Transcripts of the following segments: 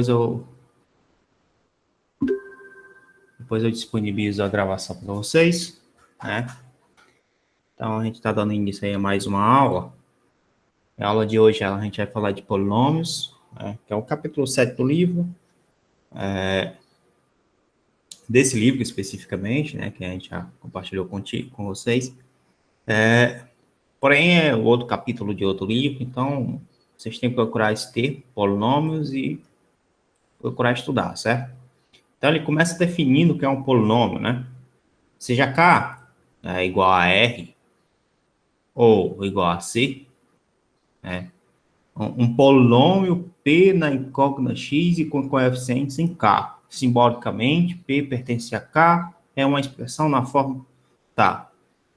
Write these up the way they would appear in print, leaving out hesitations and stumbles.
eu, depois eu disponibilizo a gravação para vocês, né? Então, a gente está dando início aí a mais uma aula. A aula de hoje, a gente vai falar de polinômios, né? Que é o capítulo 7 do livro. Desse livro especificamente, né? Que a gente já compartilhou com vocês. Porém, é outro capítulo de outro livro, então vocês têm que procurar esse termo, polinômios, e procurar estudar, certo? Então, ele começa definindo o que é um polinômio, né? Seja K igual a R ou igual a C, né? Um polinômio P na incógnita X e com coeficientes em K. Simbolicamente, P pertence a K, é uma expressão na forma... Tá.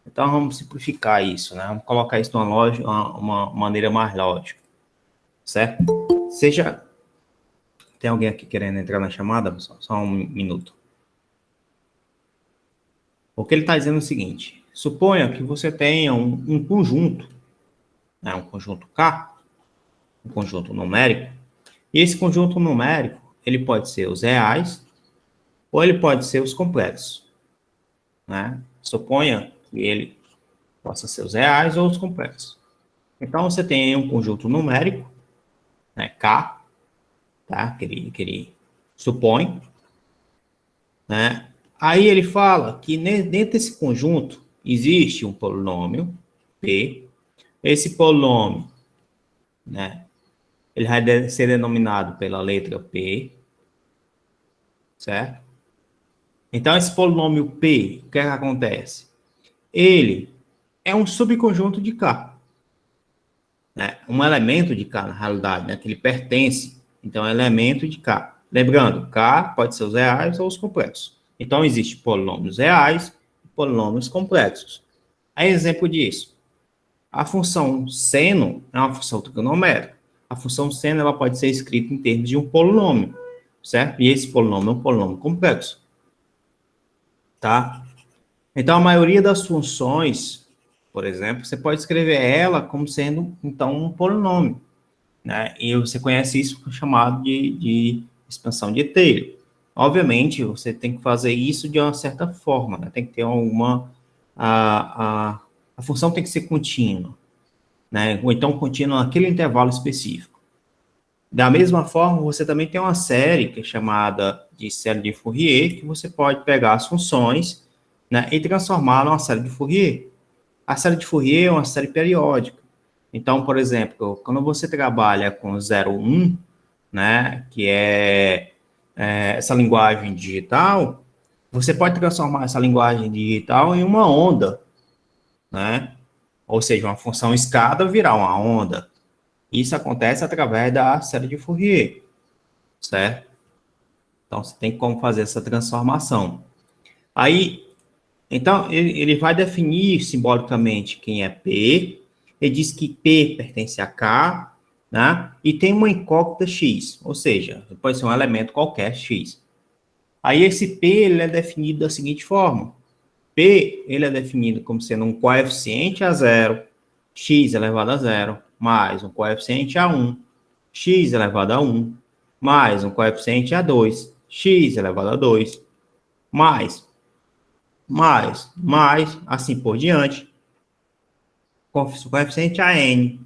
Então, vamos simplificar isso, né? Vamos colocar isso numa lógica, uma maneira mais lógica, certo? Seja... Tem alguém aqui querendo entrar na chamada? Só um minuto. O que ele está dizendo é o seguinte: suponha que você tenha um conjunto, né, um conjunto K, um conjunto numérico, e esse conjunto numérico, ele pode ser os reais, ou ele pode ser os complexos, né? Suponha que ele possa ser os reais ou os complexos. Então, você tem um conjunto numérico, né, K, tá? Que ele supõe, né? Aí ele fala que dentro desse conjunto existe um polinômio, P. Esse polinômio, né, ele vai ser denominado pela letra P, certo? Então, esse polinômio P, o que é que acontece? Ele é um subconjunto de K, né? Um elemento de K, na realidade, né? Que ele pertence. Então, é elemento de K. Lembrando, K pode ser os reais ou os complexos. Então, existem polinômios reais e polinômios complexos. Aí, exemplo disso. A função seno é uma função trigonométrica. A função seno ela pode ser escrita em termos de um polinômio, certo? E esse polinômio é um polinômio complexo, tá? Então, a maioria das funções, por exemplo, você pode escrever ela como sendo, então, um polinômio, né? E você conhece isso chamado de expansão de Taylor. Obviamente, você tem que fazer isso de uma certa forma, né? Tem que ter alguma... A função tem que ser contínua, né? Ou então contínua naquele intervalo específico. Da mesma forma, você também tem uma série que é chamada de série de Fourier, que você pode pegar as funções, né, e transformar numa série de Fourier. A série de Fourier é uma série periódica. Então, por exemplo, quando você trabalha com 0, 1, né, que é essa linguagem digital, você pode transformar essa linguagem digital em uma onda, né? Ou seja, uma função escada virar uma onda. Isso acontece através da série de Fourier, certo? Então, você tem como fazer essa transformação. Aí, então, ele vai definir simbolicamente quem é P. Ele diz que P pertence a K, né? E tem uma incógnita X, ou seja, pode ser um elemento qualquer X. Aí, esse P ele é definido da seguinte forma. P ele é definido como sendo um coeficiente a zero, x elevado a zero, mais um coeficiente a 1, x elevado a 1, mais um coeficiente a 2, x elevado a 2, mais, assim por diante, coeficiente a n,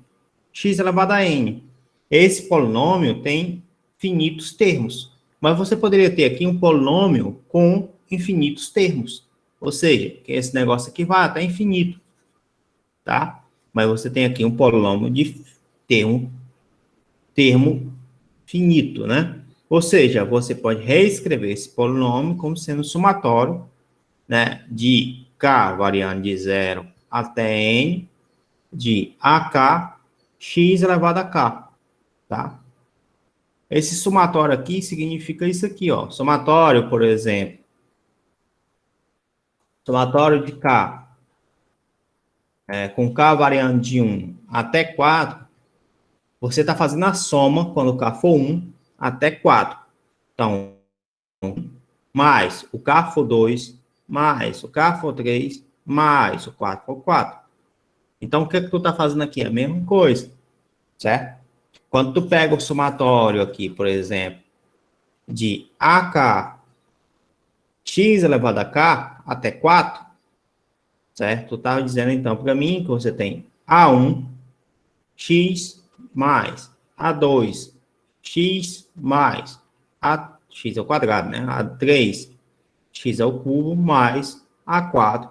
x elevado a n. Esse polinômio tem finitos termos, mas você poderia ter aqui um polinômio com infinitos termos, ou seja, que esse negócio aqui vai até infinito, tá? Mas você tem aqui um polinômio de termo finito, né? Ou seja, você pode reescrever esse polinômio como sendo somatório, né, de k variando de 0 até n, de ak, x elevado a k, tá? Esse somatório aqui significa isso aqui, ó. Somatório, por exemplo, somatório de k, com k variando de 1 até 4, você está fazendo a soma, quando k for 1, até 4. Então, mais o k for 2, mais o k for 3, mais o 4 for 4. Então, o que tu está fazendo aqui? É a mesma coisa, certo? Quando tu pega o somatório aqui, por exemplo, de AK x elevado a k até 4, certo? Tu estava dizendo, então, para mim, que você tem A1 x mais A2 x mais x ao quadrado, né? A3 x ao cubo mais A4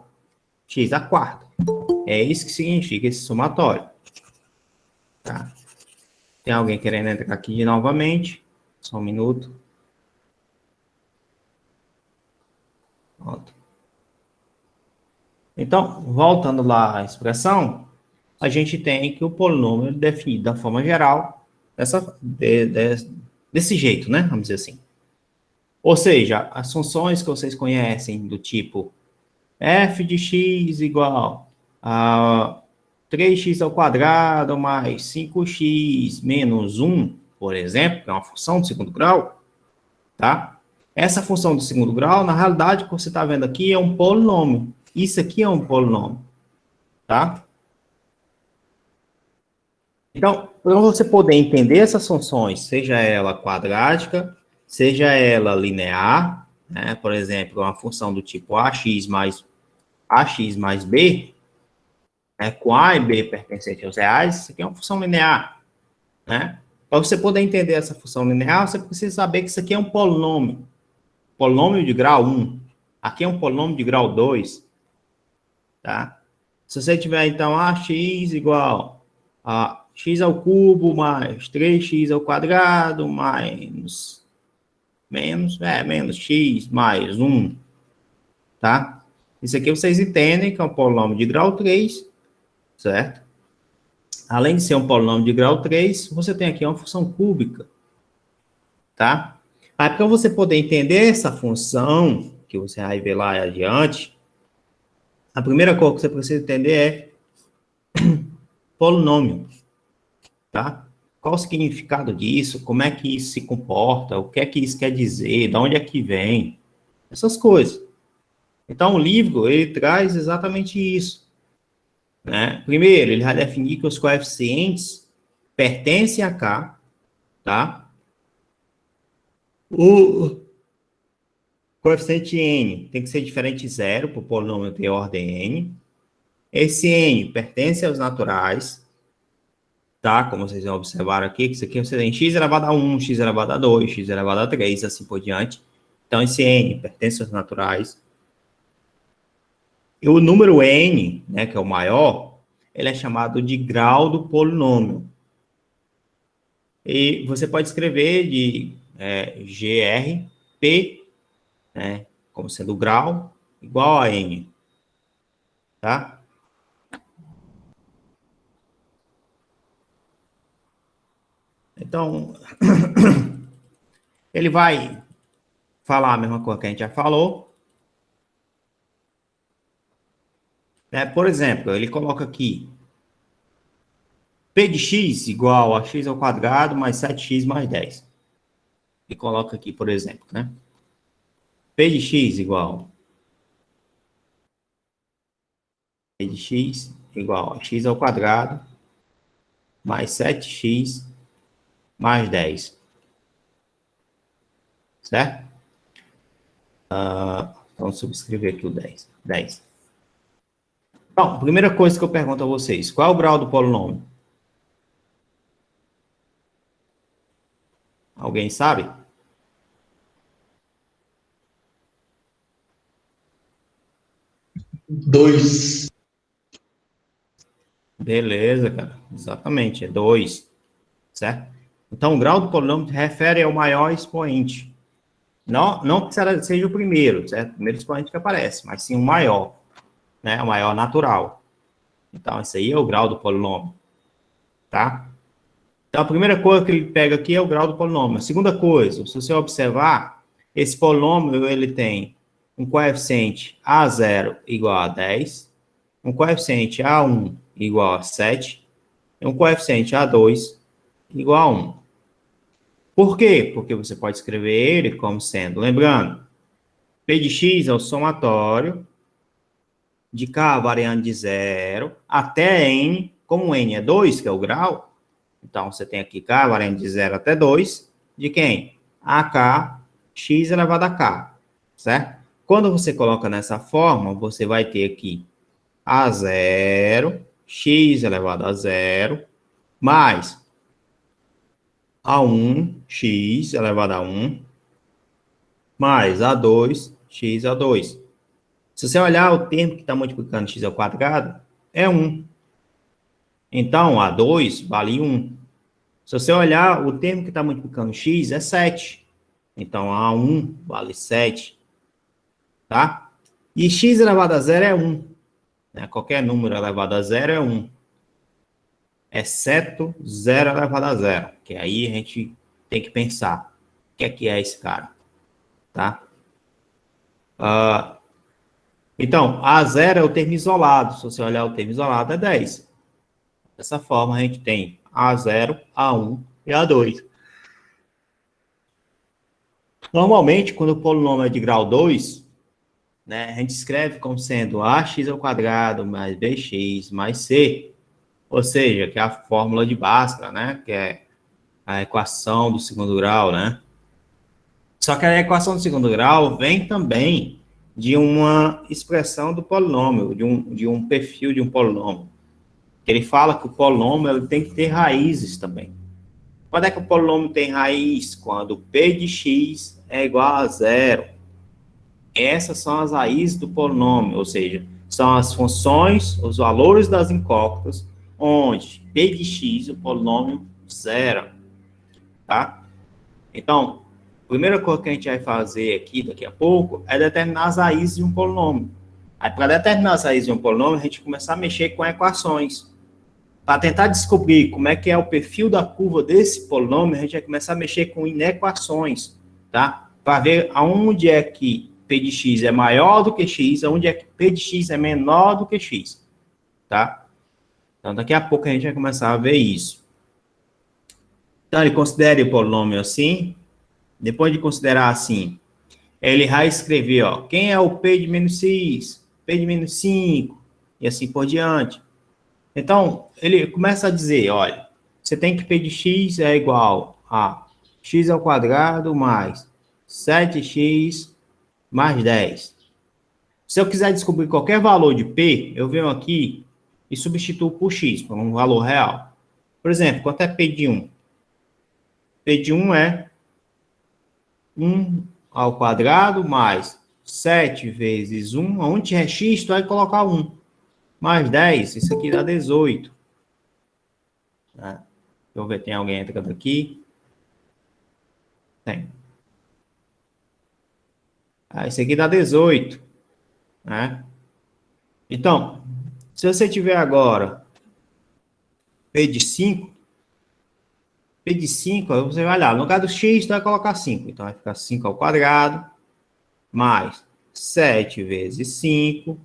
x à quarta. É isso que significa esse somatório. Tá? Tem alguém querendo entrar aqui novamente? Só um minuto. Pronto. Então, voltando lá à expressão, a gente tem que o polinômio é definido da forma geral, desse jeito, né? Vamos dizer assim. Ou seja, as funções que vocês conhecem do tipo f de x igual a 3x ao quadrado mais 5x menos 1, por exemplo, que é uma função do segundo grau, tá? Essa função do segundo grau, na realidade, o que você está vendo aqui é um polinômio. Isso aqui é um polinômio, tá? Então, para você poder entender essas funções, seja ela quadrática, seja ela linear, né? Por exemplo, uma função do tipo ax mais b, né? Com a e b pertencentes aos reais, isso aqui é uma função linear, né? Para você poder entender essa função linear, você precisa saber que isso aqui é um polinômio. Polinômio de grau 1. Aqui é um polinômio de grau 2, tá? Se você tiver, então, ax igual a x ao cubo mais 3x ao quadrado menos x mais 1, tá? Isso aqui vocês entendem que é um polinômio de grau 3, certo? Além de ser um polinômio de grau 3, você tem aqui uma função cúbica, tá? Aí, para você poder entender essa função, que você vai ver lá adiante, a primeira coisa que você precisa entender é polinômio, tá? Qual o significado disso? Como é que isso se comporta? O que é que isso quer dizer? De onde é que vem? Essas coisas. Então, o livro, ele traz exatamente isso, né? Primeiro, ele vai definir que os coeficientes pertencem a K, tá? O coeficiente n tem que ser diferente de zero, para o polinômio ter ordem n. Esse n pertence aos naturais, tá? Como vocês vão observar aqui, que isso aqui você tem x elevado a 1, x elevado a 2, x elevado a 3, assim por diante. Então, esse n pertence aos naturais. E o número n, né, que é o maior, ele é chamado de grau do polinômio. E você pode escrever de GRP, né, como sendo o grau, igual a n, tá? Então, ele vai falar a mesma coisa que a gente já falou, né? Por exemplo, ele coloca aqui P de x igual a x ao quadrado mais 7x mais 10. E coloca aqui, por exemplo, né? P de x igual P de x igual a x ao quadrado mais 7x mais 10. Certo? Vamos subscrever aqui o 10. 10. Bom, primeira coisa que eu pergunto a vocês, qual é o grau do polinômio? Alguém sabe? Dois. Beleza, cara. Exatamente, é 2. Certo? Então, o grau do polinômio refere ao maior expoente. Não que seja o primeiro, certo? O primeiro expoente que aparece, mas sim o maior, né? O maior natural. Então, esse aí é o grau do polinômio, tá? Então, a primeira coisa que ele pega aqui é o grau do polinômio. A segunda coisa, se você observar, esse polinômio, ele tem um coeficiente A0 igual a 10, um coeficiente A1 igual a 7, e um coeficiente A2 igual a 1. Por quê? Porque você pode escrever ele como sendo, lembrando, P de x é o somatório de K variando de 0 até N, como N é 2, que é o grau, então você tem aqui K variando de 0 até 2, de quem? AK x elevado a k, certo? Quando você coloca nessa forma, você vai ter aqui A0, x elevado a 0, mais A1, x elevado a 1, mais A2, x a 2. Se você olhar o termo que está multiplicando x ao quadrado, é 1. Então, A2 vale 1. Se você olhar o termo que está multiplicando x, é 7. Então, A1 vale 7. Tá? E x elevado a 0 é 1. Né? Qualquer número elevado a 0 é 1. Exceto 0 elevado a 0. Que aí a gente tem que pensar. O que é esse cara? Tá? Então, A0 é o termo isolado. Se você olhar o termo isolado, é 10. Dessa forma, a gente tem A0, A1 e A2. Normalmente, quando o polinômio é de grau 2, né, a gente escreve como sendo ax ao quadrado mais bx mais c, ou seja, que é a fórmula de Bhaskara, né, que é a equação do segundo grau, né? Só que a equação do segundo grau vem também de uma expressão do polinômio, de um perfil de um polinômio. Ele fala que o polinômio ele tem que ter raízes também. Quando é que o polinômio tem raiz? Quando p de x é igual a 0. Essas são as raízes do polinômio, ou seja, são as funções, os valores das incógnitas, onde p de x, o polinômio, zero. Tá? Então, a primeira coisa que a gente vai fazer aqui daqui a pouco é determinar as raízes de um polinômio. Aí, para determinar as raízes de um polinômio, a gente começar a mexer com equações. Para tentar descobrir como é que é o perfil da curva desse polinômio, a gente vai começar a mexer com inequações, tá? Para ver aonde é que p de x é maior do que x, aonde é que p de x é menor do que x, tá? Então, daqui a pouco a gente vai começar a ver isso. Então, ele considere o polinômio assim. Depois de considerar assim, ele vai escrever, ó, quem é o p de menos x, p de menos 5, e assim por diante. Então, ele começa a dizer, olha, você tem que p de x é igual a x ao quadrado mais 7x mais 10. Se eu quiser descobrir qualquer valor de p, eu venho aqui e substituo por x, por um valor real. Por exemplo, quanto é p de 1? P de 1 é 1 ao quadrado mais 7 vezes 1. Onde é x, tu vai colocar 1. Mais 10, isso aqui dá 18. Né? Deixa eu ver, tem alguém entrando aqui? Tem. Isso aqui dá 18. Né? Então, se você tiver agora P de 5, você vai olhar, no lugar do x, tu vai colocar 5. Então, vai ficar 5 ao quadrado, mais 7 vezes 5,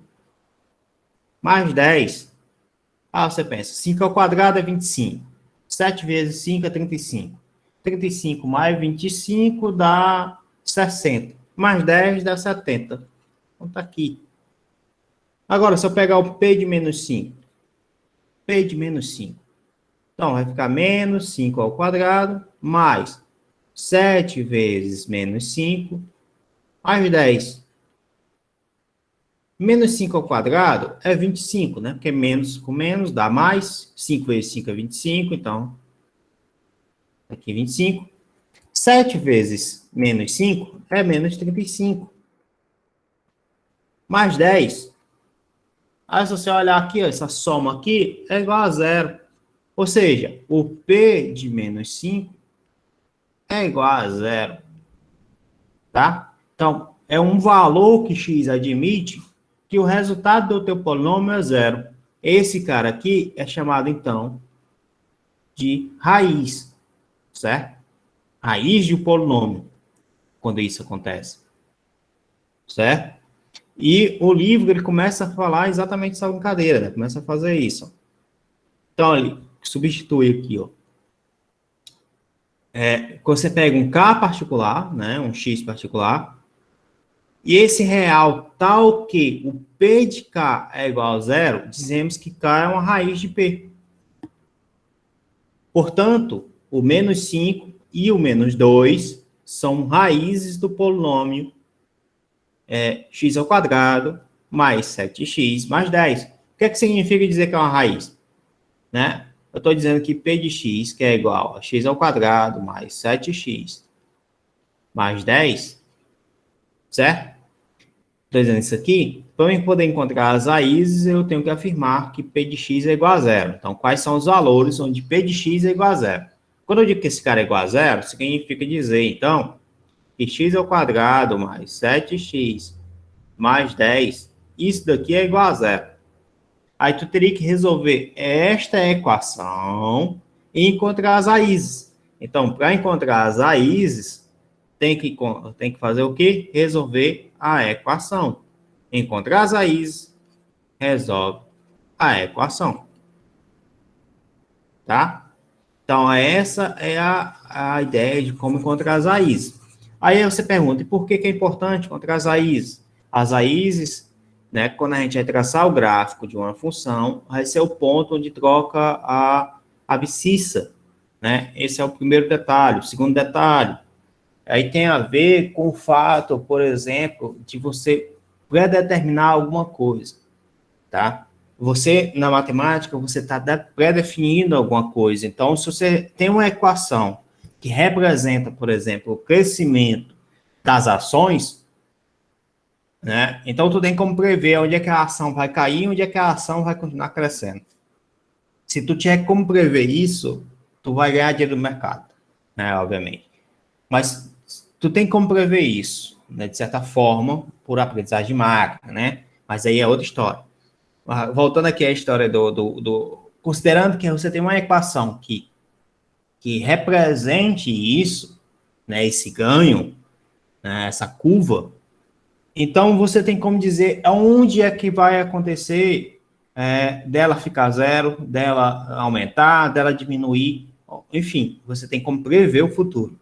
mais 10. Você pensa, 5 ao quadrado é 25. 7 vezes 5 é 35. 35 mais 25 dá 60. Mais 10 dá 70. Então, tá aqui. Agora, se eu pegar o P de menos 5. P de menos 5. Então, vai ficar menos 5 ao quadrado, mais 7 vezes menos 5, mais 10. Menos 5 ao quadrado é 25, né? Porque menos com menos dá mais. 5 vezes 5 é 25, então, aqui 25. 7 vezes menos 5 é menos 35. Mais 10. Aí, se você olhar aqui, ó, essa soma aqui é igual a zero. Ou seja, o P de menos 5 é igual a zero. Tá? Então, é um valor que x admite que o resultado do teu polinômio é zero. Esse cara aqui é chamado, então, de raiz, certo? Raiz de um polinômio, quando isso acontece, certo? E o livro, ele começa a falar exatamente essa brincadeira, né? Começa a fazer isso. Então, ele substitui aqui, ó. Você pega um K particular, né? Um X particular, e esse real tal que o P de K é igual a zero, dizemos que K é uma raiz de P. Portanto, o menos 5 e o menos 2 são raízes do polinômio x ao quadrado mais 7x mais 10. O que é que significa dizer que é uma raiz? Né? Eu estou dizendo que p de x, que é igual a x ao quadrado mais 7x mais 10, certo? Estou dizendo isso aqui. Para eu poder encontrar as raízes, eu tenho que afirmar que p de x é igual a zero. Então, quais são os valores onde p de x é igual a zero? Quando eu digo que esse cara é igual a zero, significa dizer, então, que x ao quadrado mais 7x mais 10, isso daqui é igual a zero. Aí tu teria que resolver esta equação e encontrar as raízes. Então, para encontrar as raízes, tem que fazer o quê? Resolver a equação. Encontrar as raízes, resolve a equação. Tá? Então, essa é a ideia de como encontrar as raízes. Aí você pergunta, e por que é importante encontrar as raízes? As raízes, né, quando a gente vai traçar o gráfico de uma função, vai ser o ponto onde troca a abscissa. Né? Esse é o primeiro detalhe. O segundo detalhe, aí tem a ver com o fato, por exemplo, de você predeterminar alguma coisa. Tá? Você, na matemática, você está pré-definindo alguma coisa. Então, se você tem uma equação que representa, por exemplo, o crescimento das ações, né? Então, tu tem como prever onde é que a ação vai cair e onde é que a ação vai continuar crescendo. Se tu tiver como prever isso, tu vai ganhar dinheiro no mercado, né? Obviamente. Mas tu tem como prever isso, né? De certa forma, por aprendizagem de máquina, né? Mas aí é outra história. Voltando aqui à história considerando que você tem uma equação que represente isso, né, esse ganho, né, essa curva, então você tem como dizer aonde é que vai acontecer dela ficar zero, dela aumentar, dela diminuir, enfim, você tem como prever o futuro,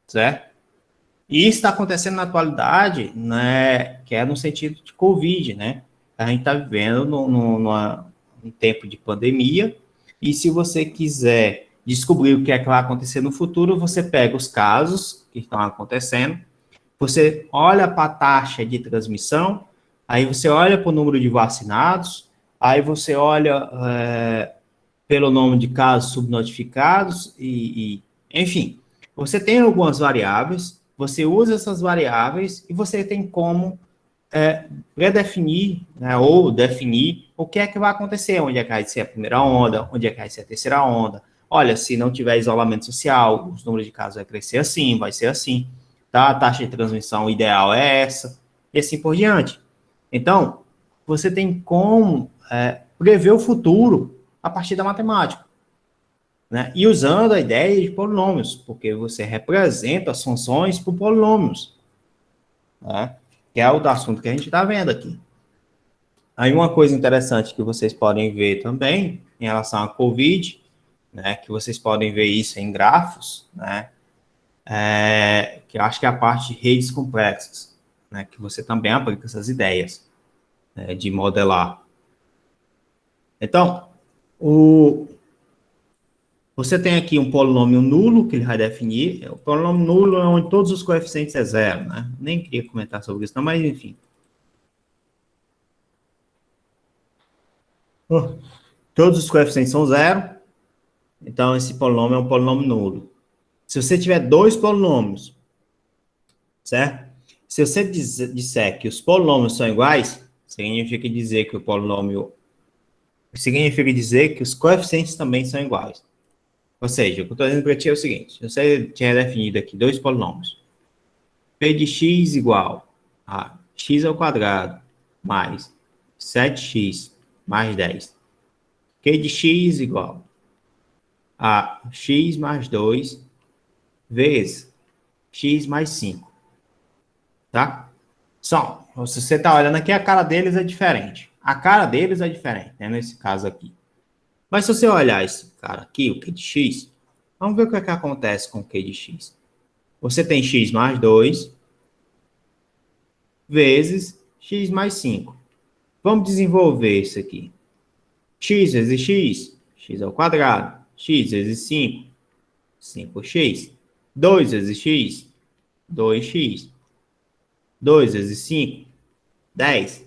certo? E isso está acontecendo na atualidade, né, que é no sentido de Covid, né? A gente está vivendo num tempo de pandemia, e se você quiser descobrir o que é que vai acontecer no futuro, você pega os casos que estão acontecendo, você olha para a taxa de transmissão, aí você olha para o número de vacinados, aí você olha pelo número de casos subnotificados, enfim, você tem algumas variáveis, você usa essas variáveis e você tem como predefinir, né, ou definir o que é que vai acontecer, onde é que vai ser a primeira onda, onde é que vai ser a terceira onda. Olha, se não tiver isolamento social, os números de casos vai crescer assim, vai ser assim, tá? A taxa de transmissão ideal é essa, e assim por diante. Então, você tem como prever o futuro a partir da matemática, né? E usando a ideia de polinômios, porque você representa as funções por polinômios, né? Que é o assunto que a gente está vendo aqui. Aí uma coisa interessante que vocês podem ver também, em relação à COVID, né, que vocês podem ver isso em grafos, né, que eu acho que é a parte de redes complexas, né, que você também aplica essas ideias, né, de modelar. Então, você tem aqui um polinômio nulo, que ele vai definir. O polinômio nulo é onde todos os coeficientes é zero, né? Nem queria comentar sobre isso, não, mas enfim. Todos os coeficientes são zero, então esse polinômio é um polinômio nulo. Se você tiver dois polinômios, certo? Se você disser que os polinômios são iguais, significa dizer que o polinômio... Significa dizer que os coeficientes também são iguais. Ou seja, o que eu estou dizendo para ti é o seguinte, você tinha definido aqui dois polinômios. P de x igual a x ao quadrado mais 7x mais 10. Q de x igual a x mais 2 vezes x mais 5. Tá? Só, se você está olhando aqui, a cara deles é diferente. A cara deles é diferente, né, nesse caso aqui. Mas se você olhar esse cara aqui, o Q de x, vamos ver o que, é que acontece com o Q de x. Você tem x mais 2 vezes x mais 5. Vamos desenvolver isso aqui. X vezes x, x ao quadrado. X vezes 5, 5x. 2 vezes x, 2x. 2 vezes 5, 10.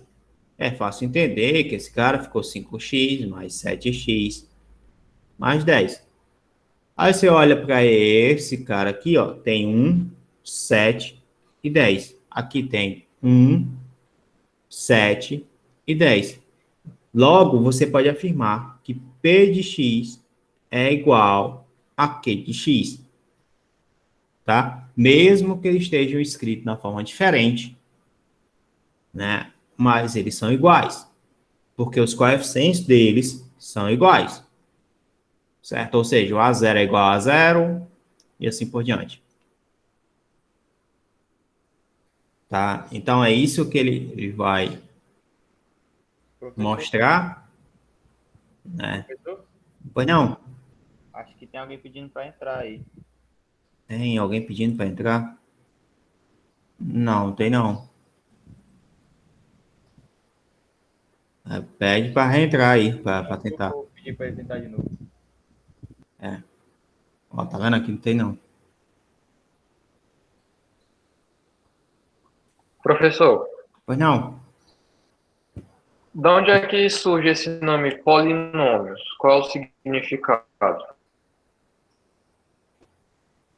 É fácil entender que esse cara ficou 5x mais 7x mais 10. Aí você olha para esse cara aqui, ó, tem 1, 7 e 10. Aqui tem 1, 7 e 10. Logo, você pode afirmar que P de x é igual a Q de x, tá? Mesmo que eles estejam escritos na forma diferente, né? Mas eles são iguais, porque os coeficientes deles são iguais, certo? Ou seja, o A0 é igual a zero e assim por diante, tá? Então, é isso que ele vai Professor, mostrar, né? professor, Pois não, acho que tem alguém pedindo para entrar aí. tem alguém pedindo para entrar? Não, tem não. Pede para reentrar aí, para Eu tentar. vou pedir para ele tentar de novo. É. Ó, tá vendo aqui? Não tem não. Professor, Pois não. de onde é que surge esse nome polinômios? Qual é o significado?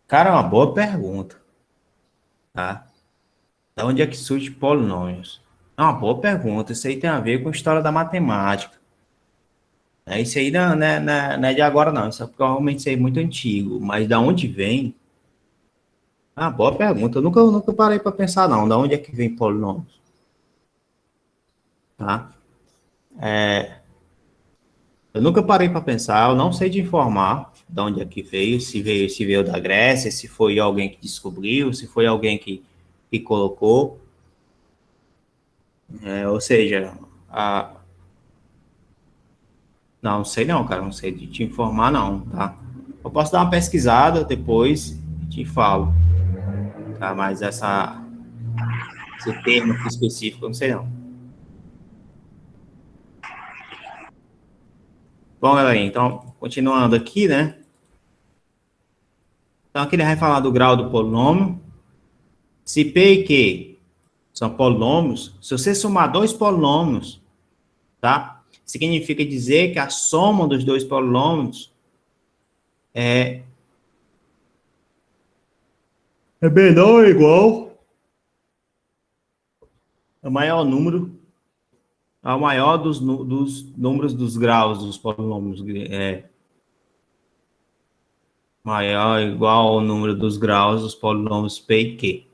Cara, é uma boa pergunta, tá? Da onde é que surge polinômios? É uma boa pergunta. Isso aí tem a ver com a história da matemática. Isso aí não é de agora, não. Isso é provavelmente isso aí é muito antigo. Mas da onde vem? Ah, boa pergunta. Eu nunca parei para pensar, não. Da onde é que vem polinômios? Tá? Eu nunca parei para pensar. Eu não sei de informar de onde é que veio. Se veio da Grécia, se foi alguém que descobriu, se foi alguém que colocou. Ou seja, a, não sei não, cara, não sei de te informar não, tá? Eu posso dar uma pesquisada depois e te falo, tá? Mas esse termo aqui específico eu não sei não. Bom, galera, então, continuando aqui, né? Então, aqui ele vai falar do grau do polinômio. Se P e Q são polinômios, se você somar dois polinômios, tá? Significa dizer que a soma dos dois polinômios é menor ou igual ao maior número, ao maior dos números dos graus dos polinômios. Maior ou igual ao número dos graus dos polinômios P e Q,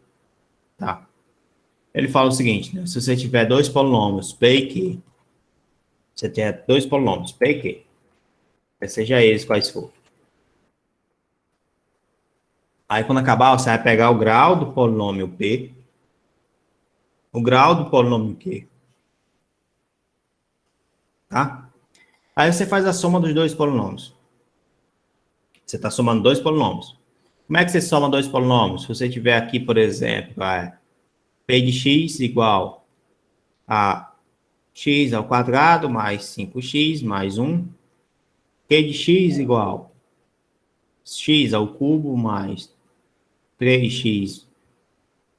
tá? Ele fala o seguinte, né? Se você tiver dois polinômios P e Q, você tem dois polinômios P e Q, seja eles quais for. Aí, quando acabar, você vai pegar o grau do polinômio P, o grau do polinômio Q, tá? Aí você faz a soma dos dois polinômios. Você está somando dois polinômios. Como é que você soma dois polinômios? Se você tiver aqui, por exemplo, P de x igual a x ao quadrado mais 5x mais 1, Q de x igual x ao cubo mais 3x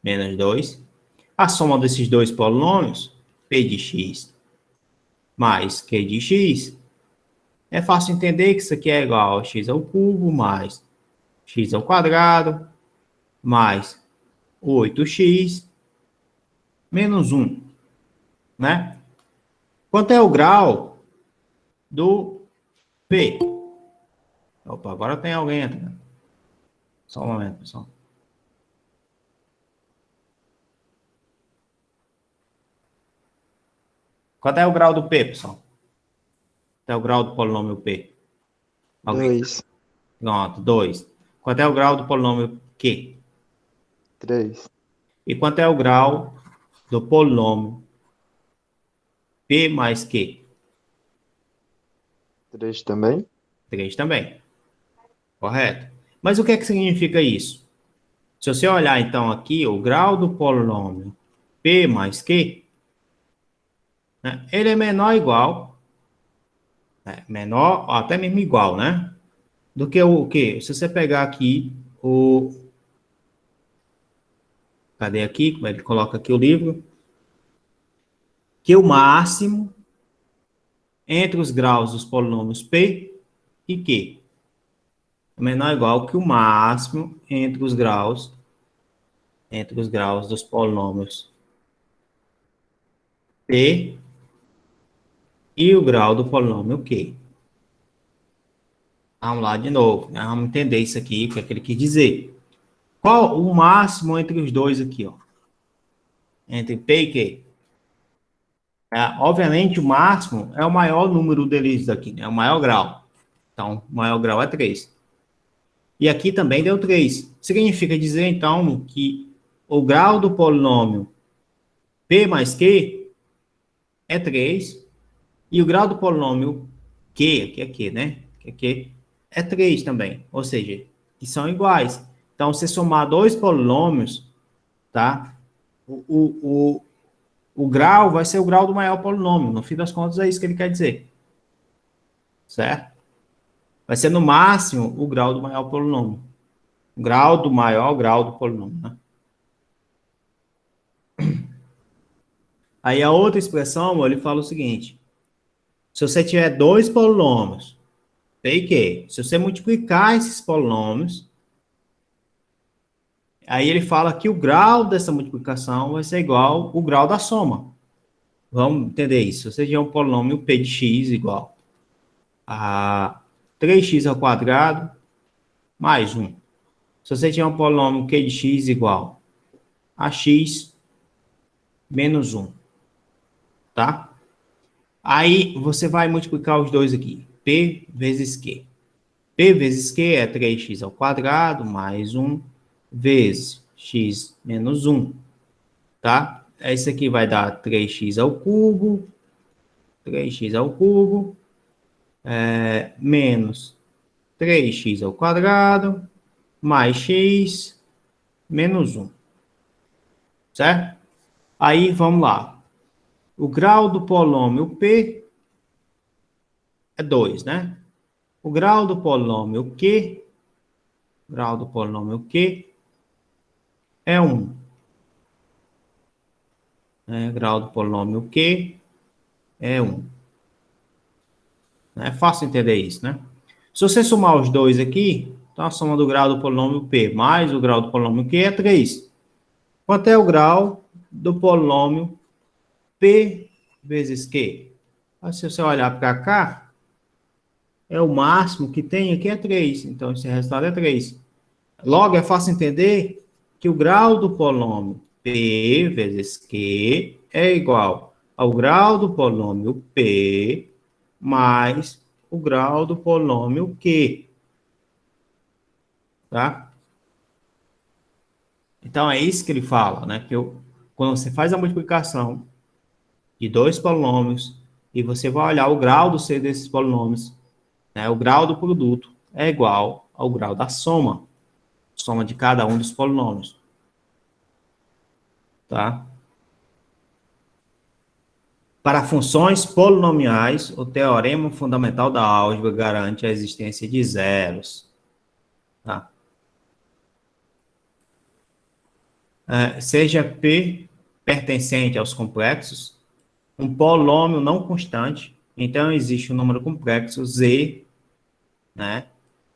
menos 2. A soma desses dois polinômios, P de x mais Q de x, é fácil entender que isso aqui é igual a x ao cubo mais x ao quadrado mais 8x menos 1, né? Quanto é o grau do P? Opa, agora tem alguém entrando. Só um momento, pessoal. Quanto é o grau do P, pessoal? Quanto é o grau do polinômio P? Alguém? 2, Pronto, 2. Quanto é o grau do polinômio Q? 3, E quanto é o grau do polinômio P mais Q? 3 também. 3 também. Correto. Mas o que é que significa isso? Se você olhar, então, aqui, o grau do polinômio P mais Q, né, ele é menor ou igual, menor, ou até mesmo igual, né? Do que o quê? Se você pegar aqui Cadê aqui? Como ele coloca aqui o livro? Que o máximo entre os graus dos polinômios P e Q é menor ou igual que o máximo entre os graus dos polinômios P e o grau do polinômio Q. Vamos lá de novo, né? Vamos entender isso aqui, o que é que ele quis dizer. Qual o máximo entre os dois aqui, ó? Entre P e Q? Obviamente, o máximo é o maior número deles aqui, né? O maior grau. Então, o maior grau é 3. E aqui também deu 3. Significa dizer, então, que o grau do polinômio P mais Q é 3. E o grau do polinômio Q, aqui é Q, né? Aqui é 3 também. Ou seja, que são iguais. Então, se somar dois polinômios, tá? O grau vai ser o grau do maior polinômio. No fim das contas, é isso que ele quer dizer. Certo? Vai ser, no máximo, o grau do maior polinômio. O grau do maior grau do polinômio, né? Aí, a outra expressão, ele fala o seguinte. Se você tiver dois polinômios, P e Q, se você multiplicar esses polinômios, aí ele fala que o grau dessa multiplicação vai ser igual ao grau da soma. Vamos entender isso. Se você tiver um polinômio P de x igual a 3x ao quadrado mais 1. Se você tiver um polinômio Q de x igual a x menos 1. Tá? Aí você vai multiplicar os dois aqui. P vezes Q. P vezes Q é 3x ao quadrado mais 1 vezes x menos 1. Tá? Esse aqui vai dar 3x ao cubo. 3x ao cubo. Menos 3x ao quadrado mais x menos 1. Certo? Aí, vamos lá. O grau do polômio P é 2, né? O grau do polômio Q é 1. O grau do polômio Q é 1. É fácil entender isso, né? Se você somar os dois aqui, então a soma do grau do polinômio P mais o grau do polinômio Q é 3. Quanto é o grau do polinômio P vezes Q? Aí, se você olhar para cá, é o máximo que tem aqui é 3. Então, esse resultado é 3. Logo, é fácil entender que o grau do polinômio P vezes Q é igual ao grau do polinômio P mais o grau do polinômio Q. Tá? Então, é isso que ele fala, né? Que quando você faz a multiplicação de dois polinômios e você vai olhar o grau do C desses polinômios, né? O grau do produto é igual ao grau da soma de cada um dos polinômios. Tá? Para funções polinomiais, o teorema fundamental da álgebra garante a existência de zeros. Tá? Seja P pertencente aos complexos, um polômio não constante, então existe um número complexo Z, né?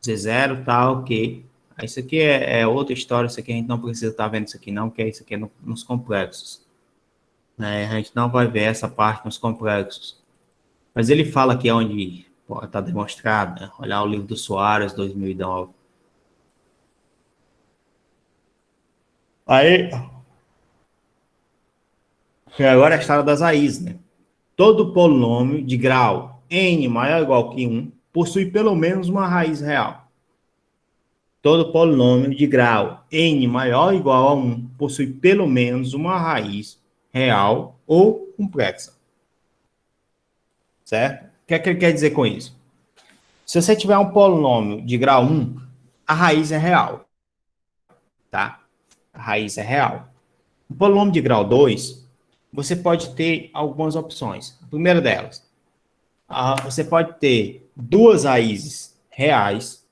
Z0, tal, ok. Isso aqui é outra história, isso aqui a gente não precisa estar vendo isso aqui não, que é isso aqui nos complexos. Né? A gente não vai ver essa parte nos complexos. Mas ele fala aqui onde está demonstrado, né? Olhar o livro do Soares, 2009. Aí, agora a história das raízes, né? Todo polinômio de grau n maior ou igual que 1 possui pelo menos uma raiz real. Todo polinômio de grau n maior ou igual a 1 possui pelo menos uma raiz real ou complexa. Certo? O que é que ele quer dizer com isso? Se você tiver um polinômio de grau 1, a raiz é real. Tá? A raiz é real. O polinômio de grau 2, você pode ter algumas opções. A primeira delas, você pode ter duas raízes reais.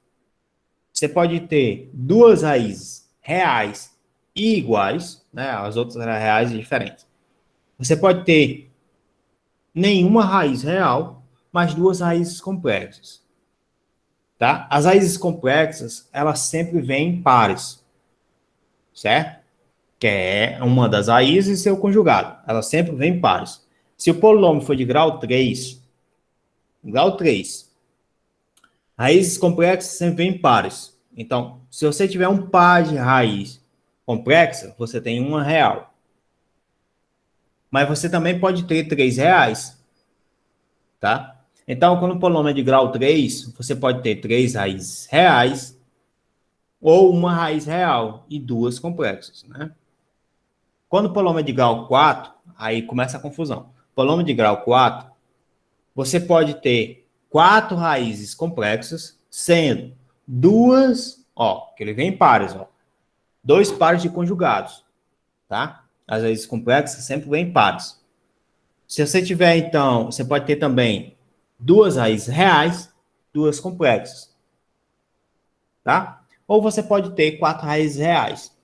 Você pode ter duas raízes reais e iguais, né? As outras reais e diferentes. Você pode ter nenhuma raiz real, mas duas raízes complexas, tá? As raízes complexas, elas sempre vêm em pares, certo? Que é uma das raízes e seu conjugado. Elas sempre vêm em pares. Se o polinômio for de grau 3, raízes complexas sempre vêm em pares. Então, se você tiver um par de raiz complexa, você tem uma real. Mas você também pode ter 3 reais, tá? Então, quando o polinômio é de grau 3, você pode ter 3 raízes reais ou uma raiz real e duas complexas, né? Quando o polinômio é de grau 4, aí começa a confusão. Polinômio de grau 4, você pode ter 4 raízes complexas, sendo duas, ó, que ele vem em pares, ó, 2 pares de conjugados, tá? As raízes complexas sempre vêm em pares. Se você tiver, então, você pode ter também duas raízes reais, duas complexas, tá? Ou você pode ter 4 raízes reais.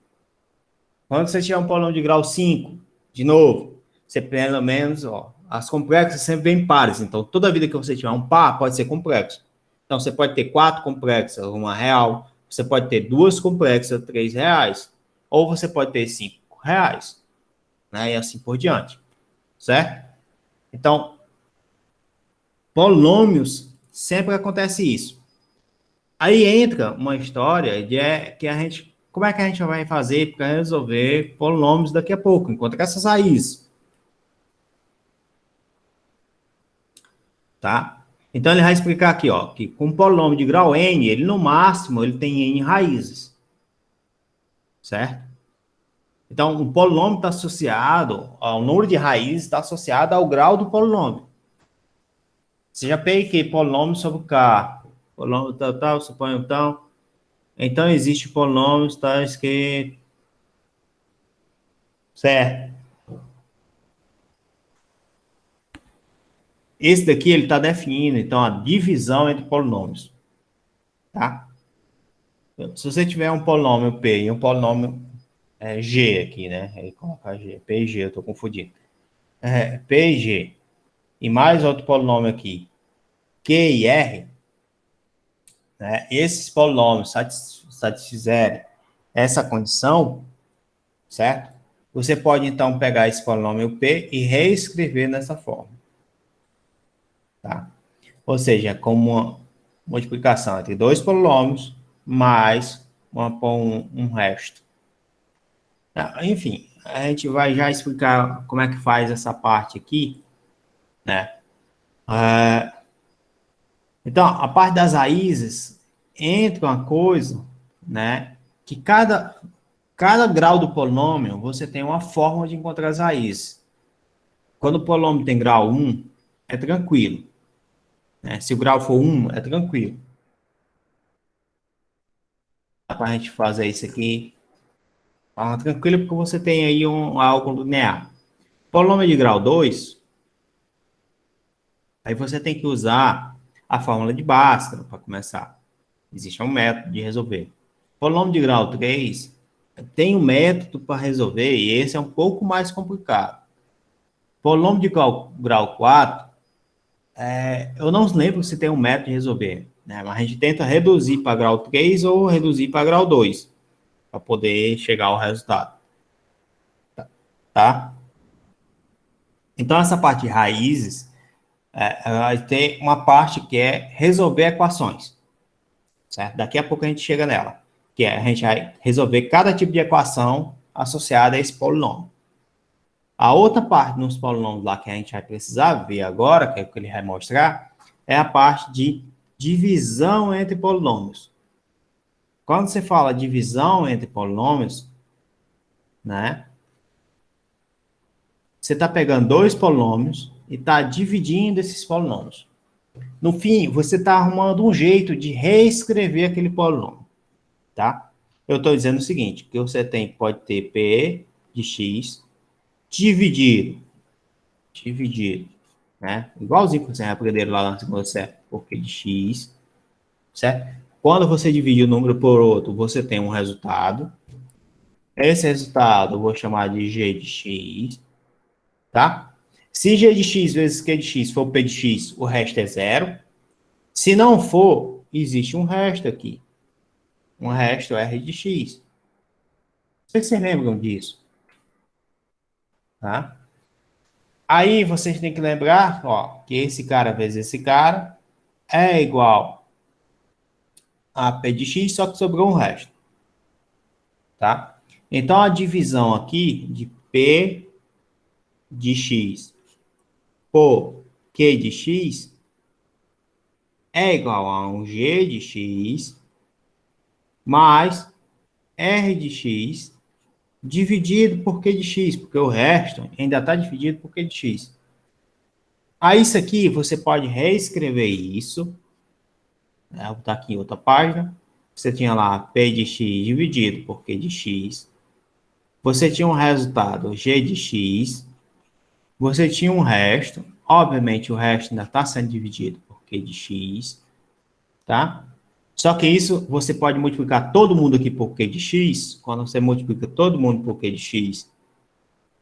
Quando você tiver um polinômio de grau 5, de novo, você pelo menos, ó, as complexas sempre vêm em pares. Então, toda vida que você tiver um par, pode ser complexo. Então, você pode ter 4 complexas, uma real. Você pode ter 2 complexas, 3 reais. Ou você pode ter 5 reais. Né? E assim por diante. Certo? Então, polômios, sempre acontece isso. Aí entra uma história de que a gente, como é que a gente vai fazer para resolver polômios daqui a pouco, encontrar essas raízes, tá? Então ele vai explicar aqui, ó, que com um polômio de grau n, ele no máximo ele tem n raízes, certo? Então o polômio está associado ao número de raízes, está associado ao grau do polômio. Seja P e Q, polômio sobre K, polômio tal, suponho então. Então, existe polômios tais que... Certo. Esse daqui, ele está definindo, então, a divisão entre polinômios. Tá? Se você tiver um polinômio P e um polinômio G aqui, né? Aí colocar G, P e G, eu estou confundindo. P e G. E mais outro polinômio aqui, Q e R, né? Esses polinômios satisfizerem essa condição, certo? Você pode, então, pegar esse polinômio P e reescrever nessa forma. Tá? Ou seja, como uma multiplicação entre dois polinômios mais um resto. Enfim, a gente vai já explicar como é que faz essa parte aqui, né? Então, a parte das raízes entra uma coisa, né? Que cada grau do polinômio, você tem uma forma de encontrar as raízes. Quando o polinômio tem grau 1, é tranquilo. Né? Se o grau for 1, é tranquilo. Dá para a gente fazer isso aqui. Tranquilo, porque você tem aí algo linear. Polinômio de grau 2, aí você tem que usar a fórmula de Bhaskara para começar. Existe um método de resolver. Polinômio de grau 3, tem um método para resolver, e esse é um pouco mais complicado. Polinômio de grau 4, eu não lembro se tem um método de resolver, né? Mas a gente tenta reduzir para grau 3 ou reduzir para grau 2, para poder chegar ao resultado. Tá? Então, essa parte de raízes, vai ter uma parte que é resolver equações. Certo? Daqui a pouco a gente chega nela. Que a gente vai resolver cada tipo de equação associada a esse polinômio. A outra parte nos polinômios lá que a gente vai precisar ver agora, que é o que ele vai mostrar, é a parte de divisão entre polinômios. Quando você fala divisão entre polinômios, né? Você está pegando dois polinômios e está dividindo esses polinômios. No fim, você está arrumando um jeito de reescrever aquele polinômio, tá? Eu estou dizendo o seguinte, que você pode ter P de x dividido, né? Igualzinho que você vai aprender lá na segunda série, porque de x, certo? Quando você divide o número por outro, você tem um resultado. Esse resultado eu vou chamar de G de X, tá? Se G de X vezes Q de X for P de X, o resto é zero. Se não for, existe um resto aqui. Um resto R de X. Não sei se vocês lembram disso, tá? Aí vocês têm que lembrar, ó, que esse cara vezes esse cara é igual a P de X, só que sobrou um resto, tá? Então, a divisão aqui de P de X por Q de X é igual a um G de X mais R de X dividido por Q de X, porque o resto ainda está dividido por Q de X. Aí, isso aqui, você pode reescrever isso, né? Vou botar aqui em outra página. Você tinha lá P de X dividido por Q de X. Você tinha um resultado G de X. Você tinha um resto. Obviamente, o resto ainda está sendo dividido por Q de X. Tá? Só que isso, você pode multiplicar todo mundo aqui por Q de X. Quando você multiplica todo mundo por Q de X,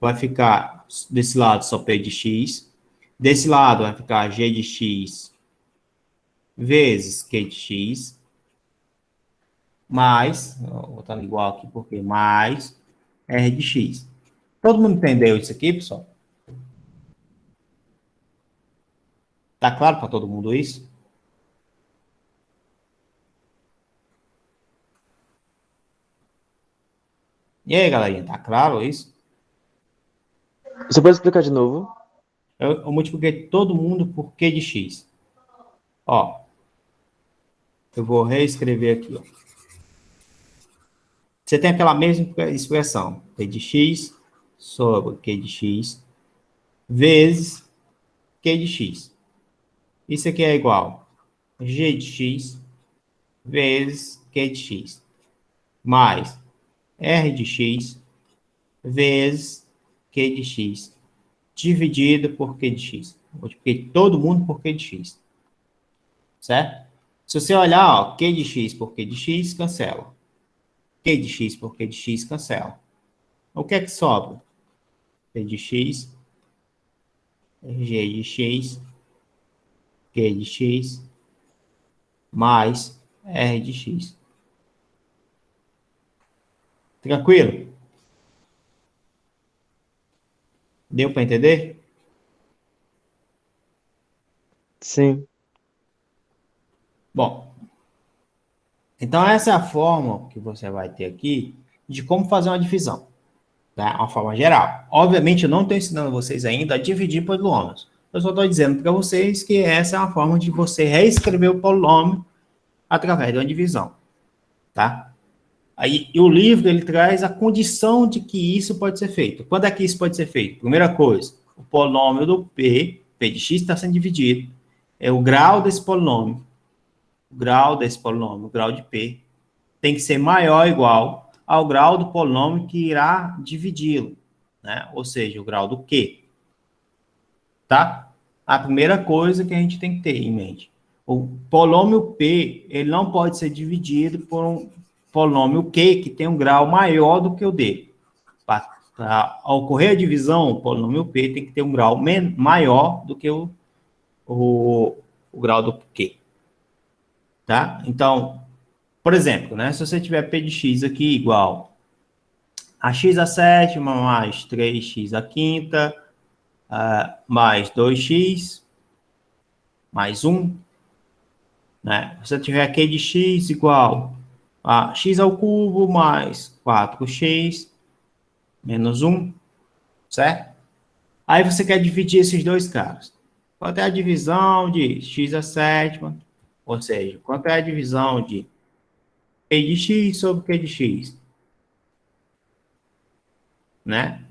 vai ficar desse lado só P de X. Desse lado vai ficar G de X vezes Q de X. Mais, vou botar igual aqui, porque mais R de X. Todo mundo entendeu isso aqui, pessoal? Tá claro para todo mundo isso? E aí, galerinha, tá claro isso? Você pode explicar de novo? Eu multipliquei todo mundo por Q de X. Ó, eu vou reescrever aqui, ó. Você tem aquela mesma expressão, P de X sobre Q de X vezes Q de X. Isso aqui é igual a G de X vezes Q de X mais R de X vezes Q de X dividido por Q de X. Multipliquei todo mundo por Q de X. Certo? Se você olhar, ó, Q de X por Q de X, cancela. Q de X por Q de X, cancela. O que é que sobra? P de X, G de X, Q de X, mais R de X. Tranquilo? Deu para entender? Sim. Bom, então essa é a forma que você vai ter aqui de como fazer uma divisão, tá? Uma forma geral. Obviamente, eu não estou ensinando vocês ainda a dividir polinômios. Eu só estou dizendo para vocês que essa é uma forma de você reescrever o polinômio através de uma divisão, tá? Aí, e o livro, ele traz a condição de que isso pode ser feito. Quando é que isso pode ser feito? Primeira coisa, o polinômio do P de X está sendo dividido. É o grau desse polinômio. O grau desse polinômio, o grau de P, tem que ser maior ou igual ao grau do polinômio que irá dividi-lo, né? Ou seja, o grau do Q. Tá? A primeira coisa que a gente tem que ter em mente. O polinômio P, ele não pode ser dividido por um polinômio Q que tem um grau maior do que o dele. Para ocorrer a divisão, o polinômio P tem que ter um grau maior do que o grau do Q. Tá? Então, por exemplo, né, se você tiver P de X aqui igual a X à sétima mais 3X à quinta, mais 2X mais 1, né? Se você tiver Q de X igual a X ao cubo mais 4X menos 1, certo? Aí você quer dividir esses dois caras. Quanto é a divisão de X à sétima? Ou seja, quanto é a divisão de P de X sobre Q de X? Né?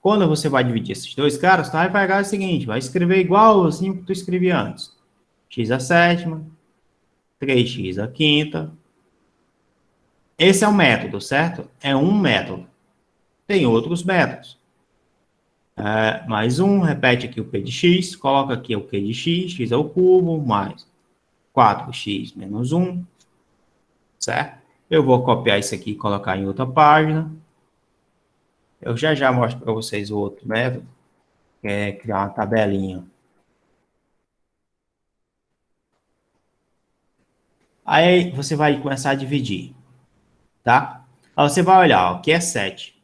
Quando você vai dividir esses dois caras, tá? Vai pegar o seguinte, vai escrever igualzinho que tu escrevia antes. X à sétima, 3x à quinta. Esse é o método, certo? É um método. Tem outros métodos. Mais um, repete aqui o P de X, coloca aqui o Q de X, X ao cubo, mais 4x menos 1, certo? Eu vou copiar isso aqui e colocar em outra página. Eu já mostro para vocês o outro método, que é criar uma tabelinha. Aí você vai começar a dividir, tá? Aí você vai olhar, ó, aqui é 7.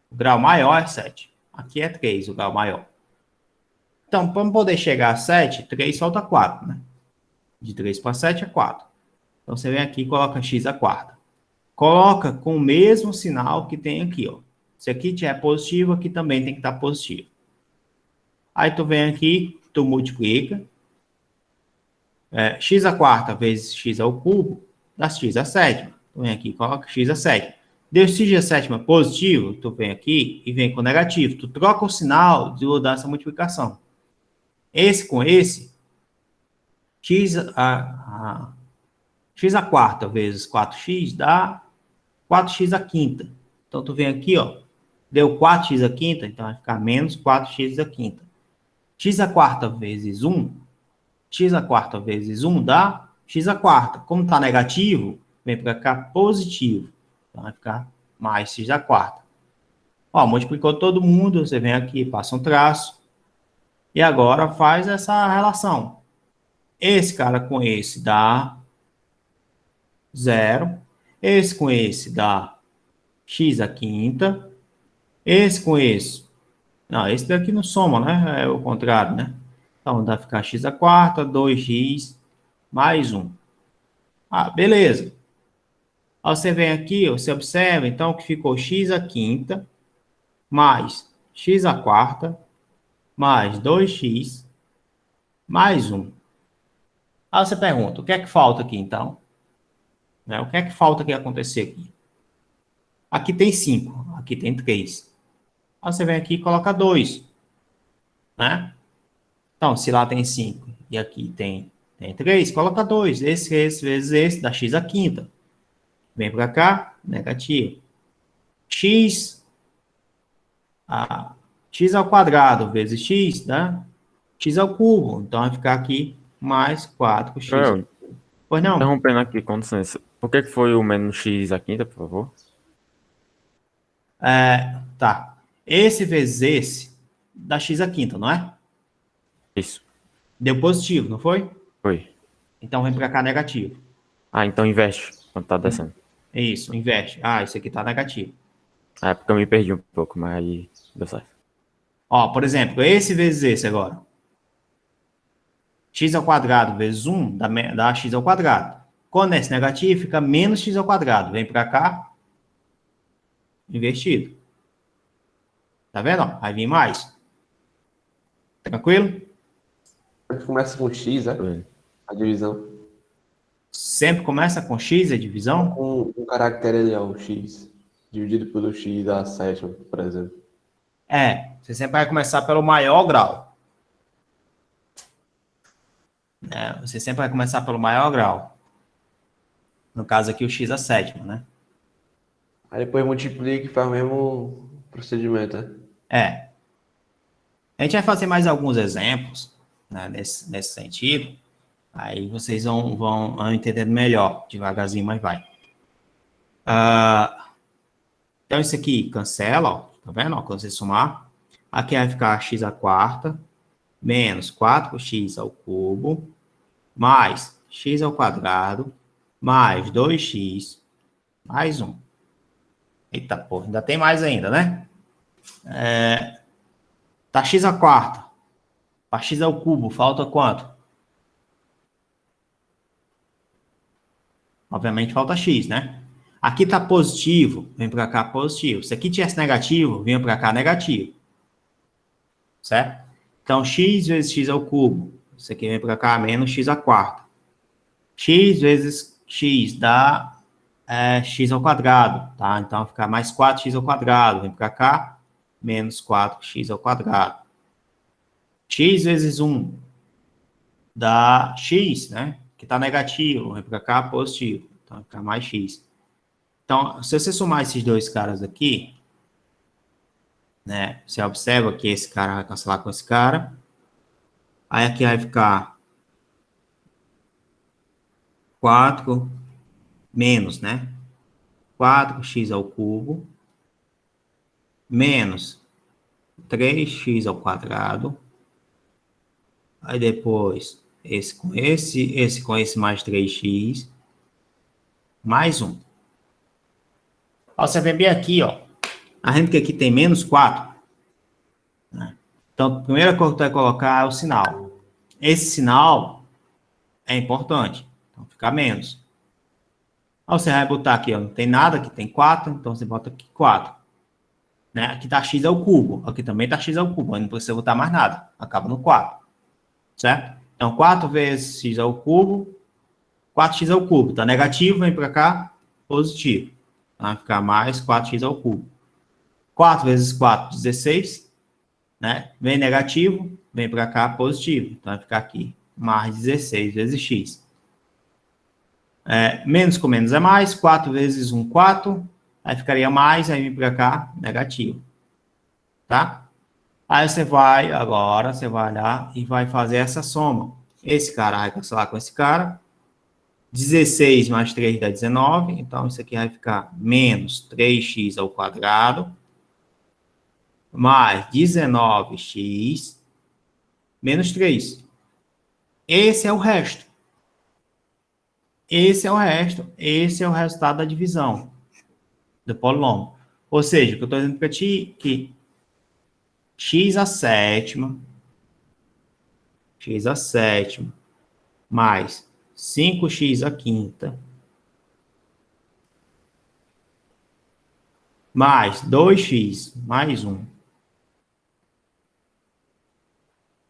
O grau maior é 7. Aqui é 3, o grau maior. Então, para poder chegar a 7, 3 falta 4, né? De 3 para 7 é 4. Então, você vem aqui e coloca x à quarta. Coloca com o mesmo sinal que tem aqui, ó. Se aqui tiver positivo, aqui também tem que estar positivo. Aí, tu vem aqui, tu multiplica. X à quarta vezes x ao cubo, dá x à sétima. Tu vem aqui e coloca x à sétima. Deu x à sétima positivo, tu vem aqui e vem com negativo. Tu troca o sinal de mudar essa multiplicação. Esse com esse, x à quarta vezes 4x dá 4x à quinta. Então, tu vem aqui, ó, deu 4x à quinta, então vai ficar menos 4x à quinta. X à quarta vezes 1, x à quarta vezes 1 dá x à quarta. Como está negativo, vem para cá positivo. Então, vai ficar mais x à quarta. Ó, multiplicou todo mundo, você vem aqui, passa um traço. E agora faz essa relação. Esse cara com esse dá 0. Esse com esse dá x à quinta. Esse com esse. Não, esse daqui não soma, né? É o contrário, né? Então, vai ficar x à quarta, 2x mais 1. Ah, beleza. Aí você vem aqui, você observa, então, que ficou x à quinta mais x à quarta mais 2x mais 1. Aí você pergunta, o que é que falta aqui, então? Né? O que é que falta que acontecer aqui? Aqui tem 5, aqui tem 3. Aí você vem aqui e coloca 2, né? Então, se lá tem 5 e aqui tem 3, coloca 2. Esse vezes esse dá x à quinta. Vem para cá, negativo. X ao quadrado vezes x dá x ao cubo. Então, vai ficar aqui mais 4x. Joel, Pois não? interrompendo aqui, com licença. Por que foi o menos x à quinta, por favor? Tá. Esse vezes esse dá x à quinta, não é? Isso, Deu positivo, não foi? foi. Então, vem para cá negativo. Ah, então inverte quando tá descendo. Isso, inverte. Ah, isso aqui tá negativo. É porque eu me perdi um pouco, mas aí deu certo. Ó, por exemplo, esse vezes esse agora. X ao quadrado vezes 1 dá x ao quadrado. Quando é esse negativo, fica menos x ao quadrado. Vem para cá, invertido. Tá vendo? Ó, vai vir mais. Tranquilo? Começa com X, é? Foi. A divisão. Sempre começa com x a divisão? Com um caractere ali, ó, o X. Dividido pelo X da sétima, por exemplo. Você sempre vai começar pelo maior grau. Você sempre vai começar pelo maior grau. No caso aqui, o x a sétima, né? Aí depois multiplica e faz o mesmo procedimento, né? A gente vai fazer mais alguns exemplos, né, nesse sentido. Aí vocês vão entendendo melhor, devagarzinho, mas vai. Então, isso aqui cancela, ó, tá vendo? Ó, quando você somar, aqui vai ficar x à quarta, menos 4x ao cubo, mais x ao quadrado, mais 2x, mais 1. Eita, porra, ainda tem mais ainda, né? Tá x à quarta. Para x ao cubo, falta quanto? Obviamente falta x, né? Aqui tá positivo, vem para cá positivo. Se aqui tivesse negativo, vem para cá negativo. Certo? Então, x vezes x ao cubo. Isso aqui vem para cá menos x à quarta. X vezes x dá x ao quadrado, tá? Então, vai ficar mais 4x ao quadrado. Vem para cá, menos 4x ao quadrado. X vezes 1 dá x, né? Que está negativo. Vem para cá, positivo. Então, vai ficar mais x. Então, se você somar esses dois caras aqui, né? Você observa que esse cara vai cancelar com esse cara. Aí aqui vai ficar 4 menos, né? 4x ao cubo menos 3x ao quadrado. Aí depois, esse com esse mais 3x, mais 1. Ó, você vê bem aqui, ó. A gente que aqui tem menos 4. Né? Então, a primeira coisa que você vai colocar é o sinal. Esse sinal é importante. Então, fica menos. Aí você vai botar aqui, ó, não tem nada, aqui tem 4, então você bota aqui 4. Né? Aqui está x ao cubo, aqui também está x ao cubo, aí não precisa botar mais nada, acaba no 4. Certo? Então, 4 vezes x ao cubo, 4x ao cubo, está negativo, vem para cá, positivo. Vai ficar mais 4x ao cubo. 4 vezes 4, 16. Né? Vem negativo, vem para cá, positivo. Então, vai ficar aqui, mais 16 vezes x. Menos com menos é mais, 4 vezes 1, 4. Aí ficaria mais, aí vem para cá, negativo. Tá? Aí você vai, agora, você vai olhar e vai fazer essa soma. Esse cara vai cancelar com esse cara. 16 mais 3 dá 19. Então, isso aqui vai ficar menos 3x ao quadrado. Mais 19x menos 3. Esse é o resto. Esse é o resto. Esse é o resultado da divisão do polinômio. Ou seja, o que eu estou dizendo para ti que x à sétima mais 5x à quinta mais 2x mais 1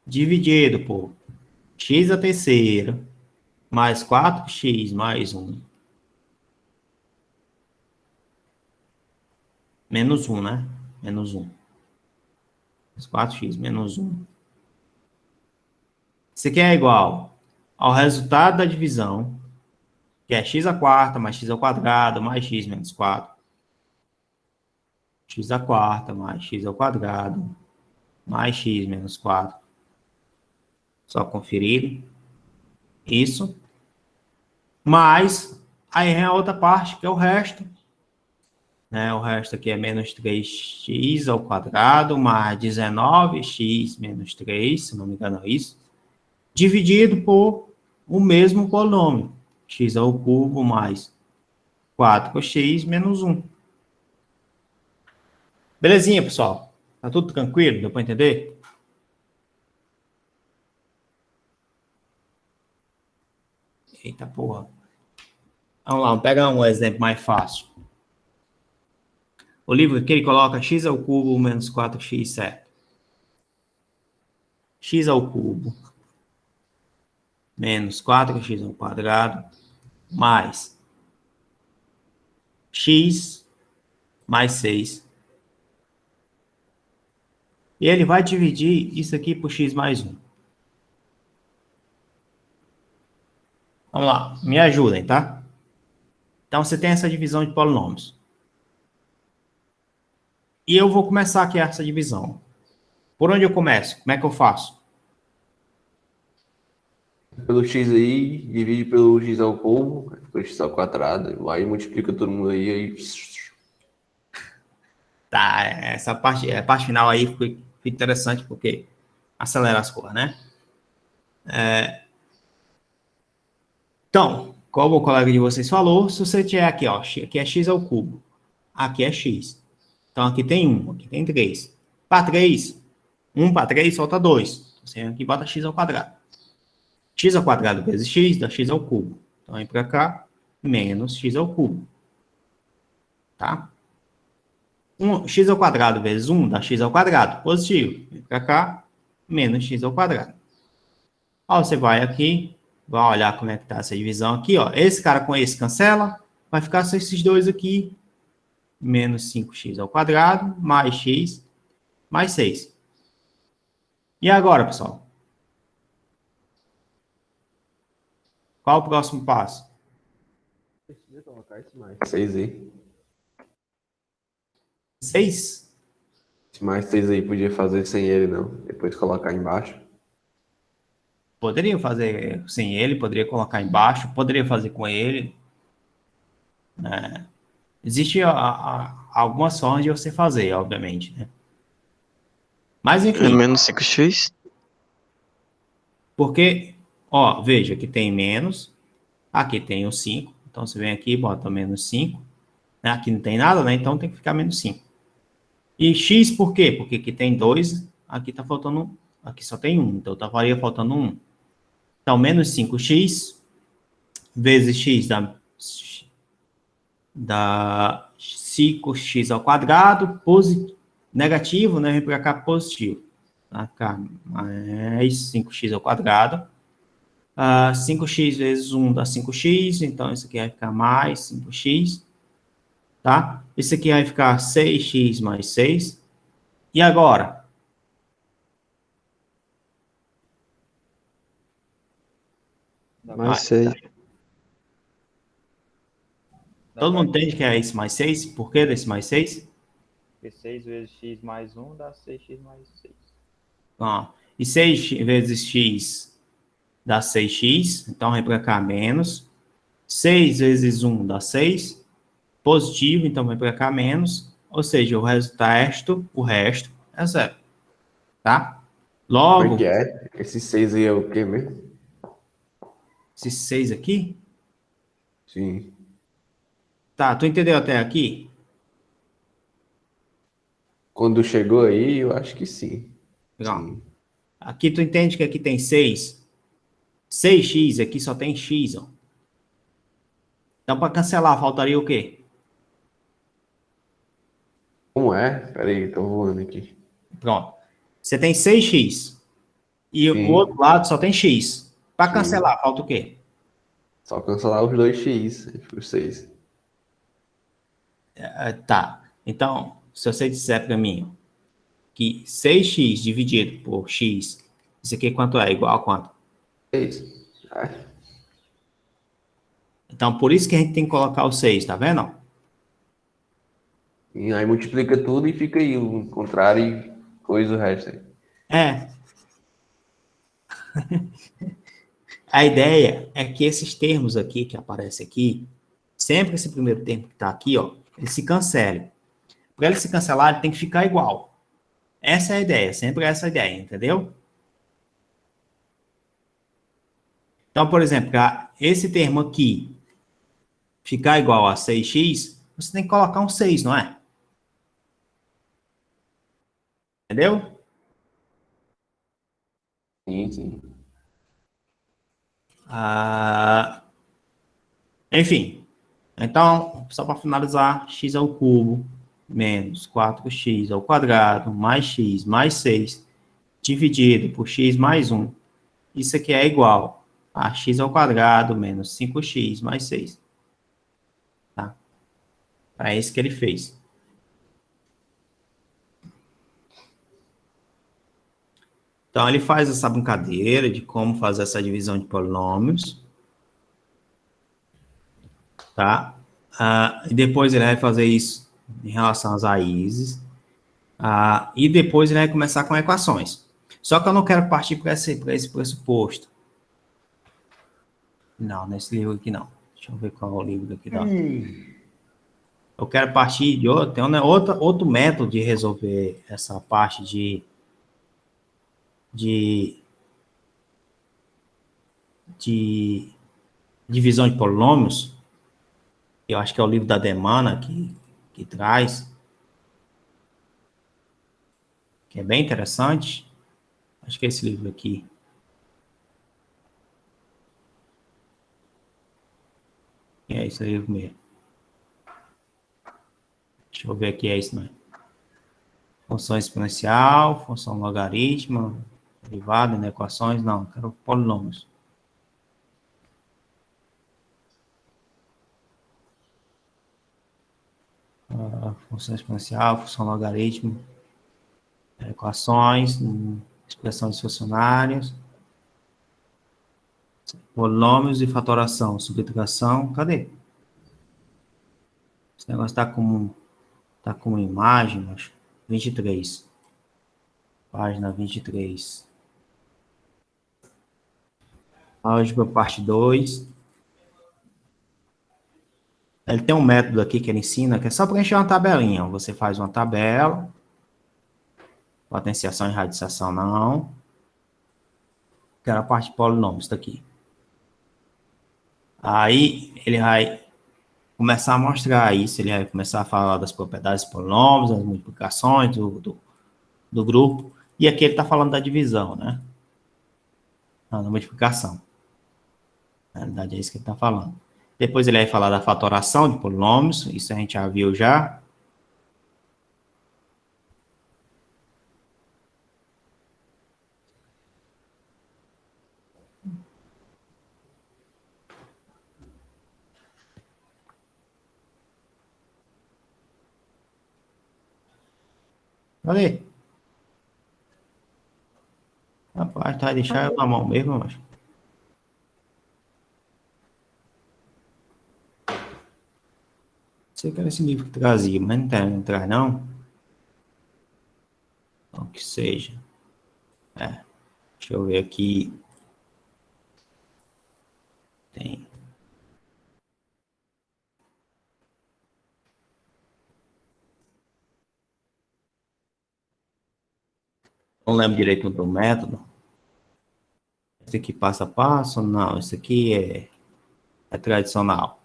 dividido por x à terceira mais 4x mais 1 menos 1, né? Menos 1. 4x menos 1. Isso aqui é igual ao resultado da divisão, que é x à quarta mais x ao quadrado mais x menos 4. X à quarta mais x ao quadrado mais x menos 4. Só conferir. Isso. Mais, aí vem a outra parte, que é o resto. Né? O resto aqui é menos 3x ao quadrado mais 19x menos 3, se não me engano é isso, dividido por o mesmo polinômio, x ao cubo mais 4x menos 1. Belezinha, pessoal? Tá tudo tranquilo? Deu para entender? Eita porra. Vamos lá, vamos pegar um exemplo mais fácil. O livro que ele coloca x ao cubo menos 4x, certo? X ao cubo menos 4x ao quadrado mais x mais 6. E ele vai dividir isso aqui por x mais 1. Vamos lá, me ajudem, tá? Então, você tem essa divisão de polinômios. E eu vou começar aqui essa divisão. Por onde eu começo? Como é que eu faço? Pelo x aí, divide pelo x ao cubo, depois x ao quadrado, aí multiplica todo mundo aí. Tá, essa parte, a parte final aí fica interessante porque acelera as coisas, né? Então, como o colega de vocês falou, se você tiver aqui, ó, aqui é x ao cubo, aqui é x. Então, aqui tem 1, aqui tem 3. Para 3, 1 para 3 solta 2. Você aqui bota x ao quadrado. X ao quadrado vezes x dá x ao cubo. Então, vem para cá, menos x ao cubo. Tá? X ao quadrado vezes 1 dá x ao quadrado, positivo. Vem para cá, menos x ao quadrado. Ó, você vai aqui, vai olhar como é que está essa divisão aqui, ó. Esse cara com esse cancela, vai ficar só esses dois aqui, menos 5x ao quadrado, mais x, mais 6. E agora, pessoal? Qual o próximo passo? Precisa colocar esse mais 6 aí. 6? Esse mais 6 aí podia fazer sem ele, não. Depois colocar embaixo. Poderia fazer sem ele, poderia colocar embaixo, poderia fazer com ele. Né? Existe algumas formas de você fazer, obviamente, né? Mas, É enfim, menos 5x? porque, ó, veja, aqui tem menos, aqui tem o 5. Então, você vem aqui e bota menos 5. Né? Aqui não tem nada, né? Então, tem que ficar menos 5. E x por quê? Porque aqui tem 2, aqui tá faltando 1. Aqui só tem 1, então estaria faltando 1. Então, menos 5x vezes x dá 5x ao quadrado, negativo, né? Vem para cá positivo. Vai ficar mais 5x ao quadrado. 5x vezes 1 dá 5x, então isso aqui vai ficar mais 5x, tá? Isso aqui vai ficar 6x mais 6. E agora? Mais 6. Todo mundo entende que é esse mais 6? Por que desse mais 6? Porque 6 vezes x mais 1 dá 6x mais 6. E 6 vezes x dá 6x, então vem para cá menos. 6 vezes 1 dá 6, positivo, então vem para cá menos. Ou seja, o resto é zero, tá? Como é Logo, que é? Esse 6 aí é o quê mesmo? esse 6 aqui, Sim. tá, tu entendeu até aqui? Quando chegou aí, eu acho que sim. Pronto. Sim. Aqui tu entende que aqui tem 6. 6x, aqui só tem x, ó. Então, para cancelar, faltaria o quê? Como é? Pera aí, tô voando aqui. Pronto. Você tem 6x. E o outro Sim, lado só tem x. Para sim. cancelar, falta o quê? Só cancelar os dois x, os 6. Tá. Então, se você disser para mim que 6x dividido por x, isso aqui quanto é? Igual a quanto? 6. Então, por isso que a gente tem que colocar o 6, tá vendo? E aí multiplica tudo e fica aí o contrário e coisa o resto aí. É. A ideia é que esses termos aqui que aparecem aqui, sempre esse primeiro termo que está aqui, ó, ele se cancele. Para ele se cancelar, ele tem que ficar igual. Essa é a ideia, sempre essa a ideia, entendeu? Então, por exemplo, para esse termo aqui ficar igual a 6x, você tem que colocar um 6, não é? Entendeu? Sim, sim. Enfim, então, só para finalizar, x ao cubo menos 4x ao quadrado mais x mais 6 dividido por x mais 1. Isso aqui é igual a x ao quadrado menos 5x mais 6. Tá? É isso que ele fez. Então, ele faz essa brincadeira de como fazer essa divisão de polinômios. Tá? E depois ele vai fazer isso em relação às raízes. E depois ele vai começar com equações. Só que eu não quero partir para esse pressuposto. Não, nesse livro aqui não. Deixa eu ver qual é o livro aqui. Eu quero partir de outro, tem outro método de resolver essa parte de divisão de polinômios. Eu acho que é o livro da Demana que traz, que é bem interessante. Acho que é esse livro aqui. É esse livro mesmo. Deixa eu ver aqui, é isso mesmo. Função exponencial, função logaritmo, derivada, né, equações, não, quero polinômios. Função exponencial, função logaritmo, equações, expressões funcionárias, polinômios e fatoração, subtração, cadê? Esse negócio tá como imagem, acho. 23. Página 23. Álgebra, parte 2. Ele tem um método aqui que ele ensina, que é só preencher uma tabelinha. Você faz uma tabela, potenciação e radiação não, que era a parte de polinômios, isso aqui. Aí, ele vai começar a mostrar isso, ele vai começar a falar das propriedades dos polinômios, das multiplicações do grupo, e aqui ele está falando da divisão, né? Da multiplicação. Na verdade, é isso que ele está falando. Depois ele vai falar da fatoração de polinômios, isso a gente já viu já. Cadê? Rapaz, tá deixar eu na mão mesmo, mas. Sei que era esse livro que trazia, mas não traz não. Então, que seja. Deixa eu ver aqui. Tem. Não lembro direito do método. Esse aqui passo a passo? Não, esse aqui é tradicional.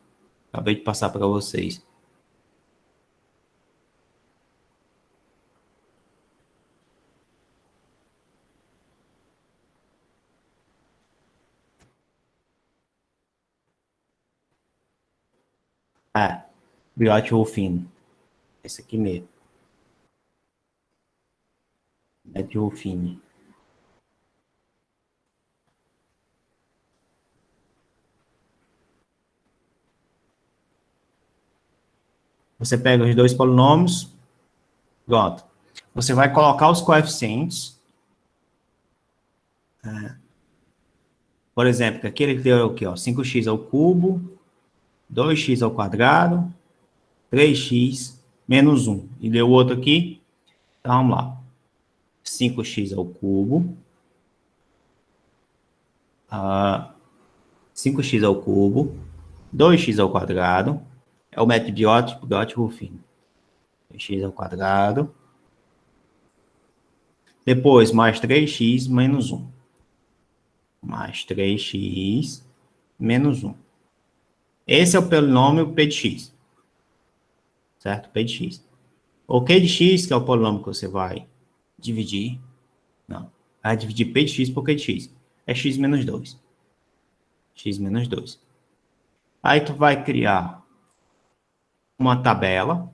Acabei de passar para vocês. Biote Rufino. Esse aqui mesmo. É de Rufino. Você pega os dois polinômios, pronto. Você vai colocar os coeficientes. Por exemplo, aqui ele deu aqui, ó, 5x ao cubo, 2x ao quadrado, 3x menos 1. E deu outro aqui. Então, vamos lá. 5x ao cubo. 5x ao cubo. 2x ao quadrado. É o método de Biotti-Rufino. 2x ao quadrado. Depois, mais 3x menos 1. Mais 3x menos 1. Esse é o polinômio P de x. Certo? P de x. O Q de x, que é o polinômio que você vai dividir. Não. Vai dividir P de x por Q de x. É x menos 2. X menos 2. Aí tu vai criar uma tabela.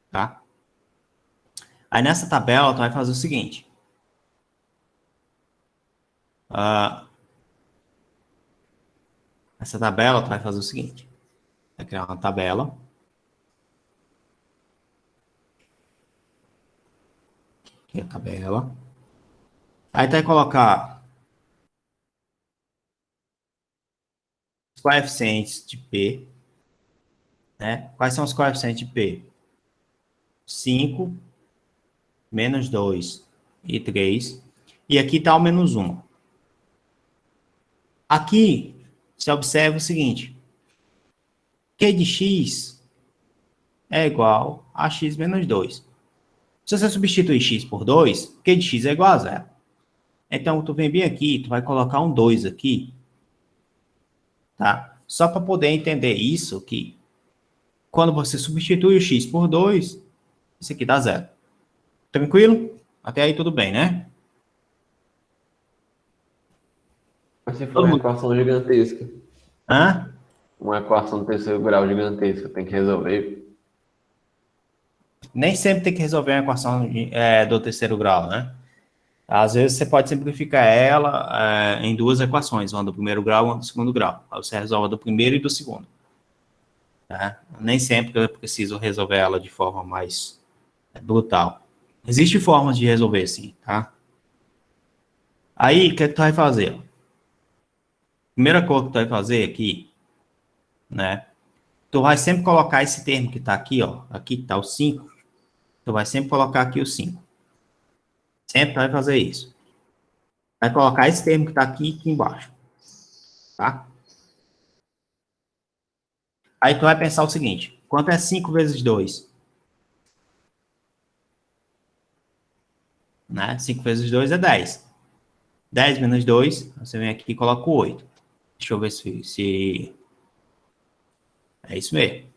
Tá? Aí nessa tabela tu vai fazer o seguinte. Essa tabela tu vai fazer o seguinte. Vai criar uma tabela. Aqui é a tabela. Aí tu vai colocar os coeficientes de P. Né? Quais são os coeficientes de P? 5, menos 2 e 3. E aqui está o menos 1. Aqui, você observa o seguinte. Q de x é igual a x menos 2. Se você substituir x por 2, Q de x é igual a 0. Então, tu vem bem aqui, tu vai colocar um 2 aqui. Tá? Só para poder entender isso, que quando você substitui o x por 2, isso aqui dá 0. Tranquilo? Até aí tudo bem, né? Mas se for uma equação gigantesca. Hã? Uma equação do terceiro grau gigantesca, tem que resolver. Nem sempre tem que resolver uma equação do terceiro grau, né? Às vezes você pode simplificar ela em duas equações, uma do primeiro grau e uma do segundo grau. Aí você resolve a do primeiro e do segundo. Tá? Nem sempre eu preciso resolver ela de forma mais brutal. Existem formas de resolver, sim, tá? Aí, o que tu vai fazer? Primeira coisa que tu vai fazer aqui, né? Tu vai sempre colocar esse termo que tá aqui, ó. Aqui tá o 5. Tu vai sempre colocar aqui o 5. Sempre vai fazer isso. Vai colocar esse termo que tá aqui embaixo. Tá? Aí tu vai pensar o seguinte, quanto é 5 vezes 2? Né? 5 vezes 2 é 10. 10 menos 2, você vem aqui e coloca o 8. Deixa eu ver se é isso mesmo.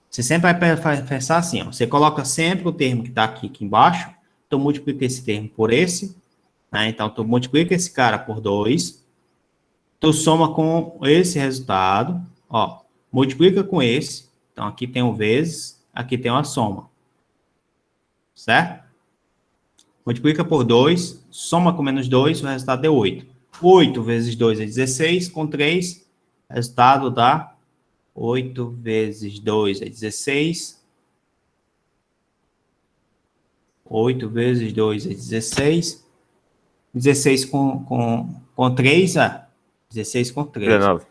Você sempre vai pensar assim, ó. Você coloca sempre o termo que está aqui embaixo, tu multiplica esse termo por esse, né? Então, tu multiplica esse cara por 2, tu soma com esse resultado, ó, multiplica com esse, então aqui tem o vezes, aqui tem uma soma, certo? Multiplica por 2, soma com menos 2, o resultado é 8. 8 vezes 2 é 16, com 3, resultado dá 8 vezes 2 é 16. 8 vezes 2 é 16. 16 com 3 é 16 com 3. 19.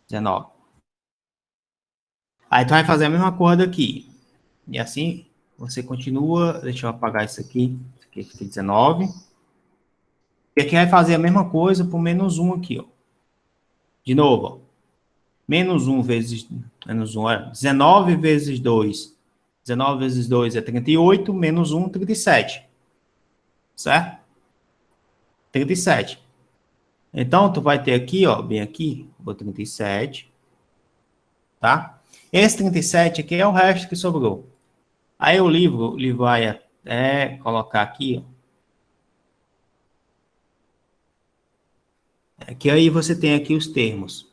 19. Aí tu vai fazer a mesma coisa aqui. E assim você continua. Deixa eu apagar isso aqui. Isso aqui fica 19. E aqui vai fazer a mesma coisa por menos 1 aqui, ó. De novo, ó. Menos 1 vezes... Menos 1 é 19 vezes 2. 19 vezes 2 é 38. Menos 1, 37. Certo? 37. Então, tu vai ter aqui, ó, bem aqui, o 37, tá? Esse 37 aqui é o resto que sobrou. Aí o livro vai até colocar aqui, ó. Que aí você tem aqui os termos.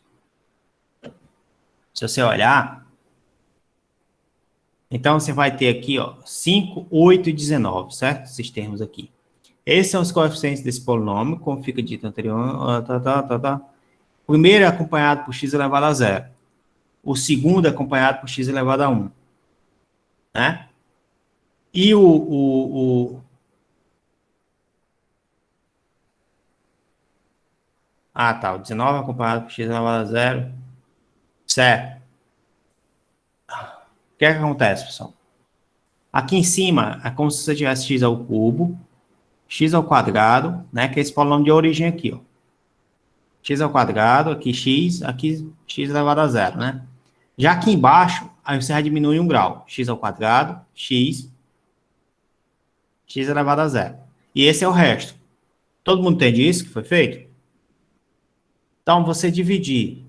Se você olhar, então você vai ter aqui, ó, 5, 8 e 19, certo? Esses termos aqui. Esses são os coeficientes desse polinômio, como fica dito anterior. O primeiro é acompanhado por x elevado a 0. O segundo é acompanhado por x elevado a 1. Né? E Ah, tá. O 19 é acompanhado por x elevado a 0. Certo. O que é que acontece, pessoal? Aqui em cima é como se você tivesse x ao cubo, x ao quadrado, né? Que é esse polinômio de origem aqui, ó. X ao quadrado, aqui x elevado a 0, né? Já aqui embaixo, aí você vai diminuir 1 grau. X ao quadrado, x elevado a 0. E esse é o resto. Todo mundo entende isso que foi feito? Então, você dividir.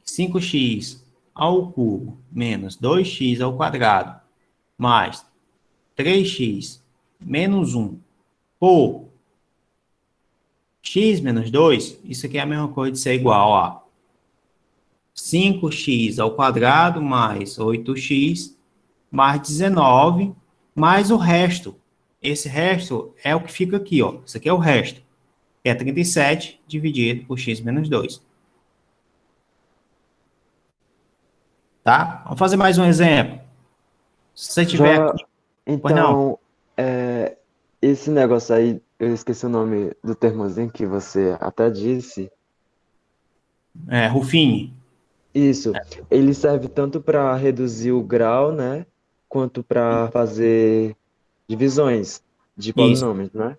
5x ao cubo menos 2x ao quadrado mais 3x menos 1 por x menos 2, isso aqui é a mesma coisa de ser igual a 5x ao quadrado mais 8x mais 19 mais o resto. Esse resto é o que fica aqui, ó. Isso aqui é o resto. Que é 37 dividido por x menos 2. Tá? Vamos fazer mais um exemplo. Se você tiver Já, aqui... Pois não. então, esse negócio aí, eu esqueci o nome do termozinho que você até disse. Ruffini. Isso, ele serve tanto para reduzir o grau, né, quanto para fazer divisões de Isso. polinômios, né?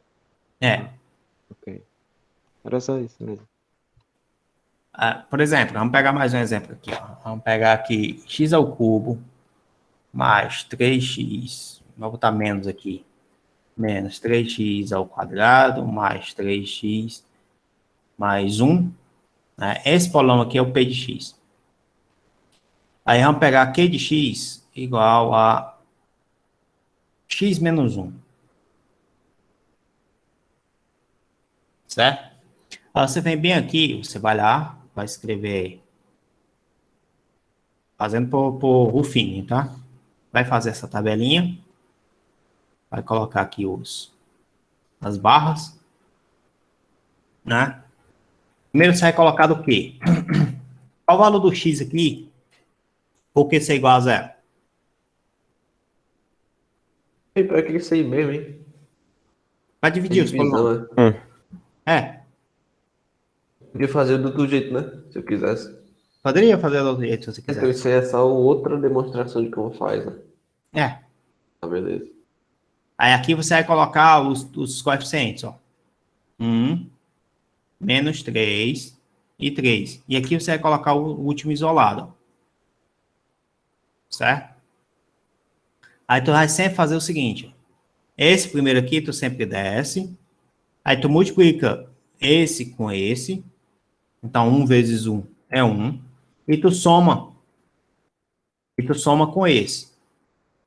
Ok. Era só isso mesmo. Por exemplo, vamos pegar mais um exemplo aqui. Ó. Vamos pegar aqui x ao cubo mais 3x, vou botar menos aqui, menos 3x ao quadrado mais 3x mais 1. Né? Esse polinômio aqui é o p de x. Aí vamos pegar q de x igual a x menos 1. Certo? Aí você vem bem aqui, você vai lá, vai escrever, fazendo por Ruffini, tá? Vai fazer essa tabelinha, vai colocar aqui as barras, né? Primeiro você vai colocar do quê? Qual o valor do x aqui? Por que ser igual a 0? E pra que isso aí mesmo, hein? Vai dividir os polinômios. Divisão, Podia fazer do outro jeito, né? Se eu quisesse. Poderia fazer do outro jeito, se você Então quiser. isso aí é só outra demonstração de como faz, né? É. Tá, beleza. Aí aqui você vai colocar os coeficientes, ó. 1, menos 3 e 3. E aqui você vai colocar o último isolado, ó. Certo? Aí tu vai sempre fazer o seguinte, ó. Esse primeiro aqui tu sempre desce. Aí tu multiplica esse com esse. Então, 1 vezes 1 é 1. E tu soma. E tu soma com esse.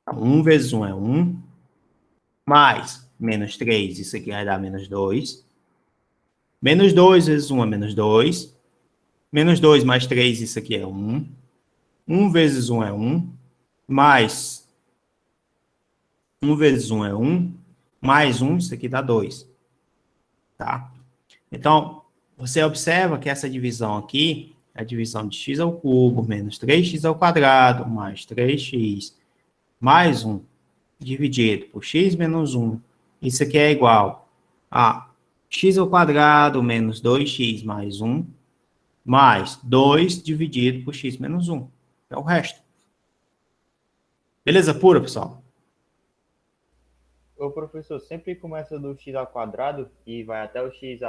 Então, 1 vezes 1 é 1. Mais menos 3, isso aqui vai dar menos 2. Menos 2 vezes 1 é menos 2. Menos 2 mais 3, isso aqui é 1. 1 vezes 1 é 1. Mais 1 vezes 1 é 1. Mais 1, isso aqui dá 2. Tá? Então, você observa que essa divisão aqui é a divisão de x ao cubo menos 3x ao quadrado mais 3x mais 1 dividido por x menos 1. Isso aqui é igual a x ao quadrado menos 2x mais 1 mais 2 dividido por x menos 1. É o resto. Beleza pura, pessoal? O professor sempre começa do x ao quadrado e vai até o x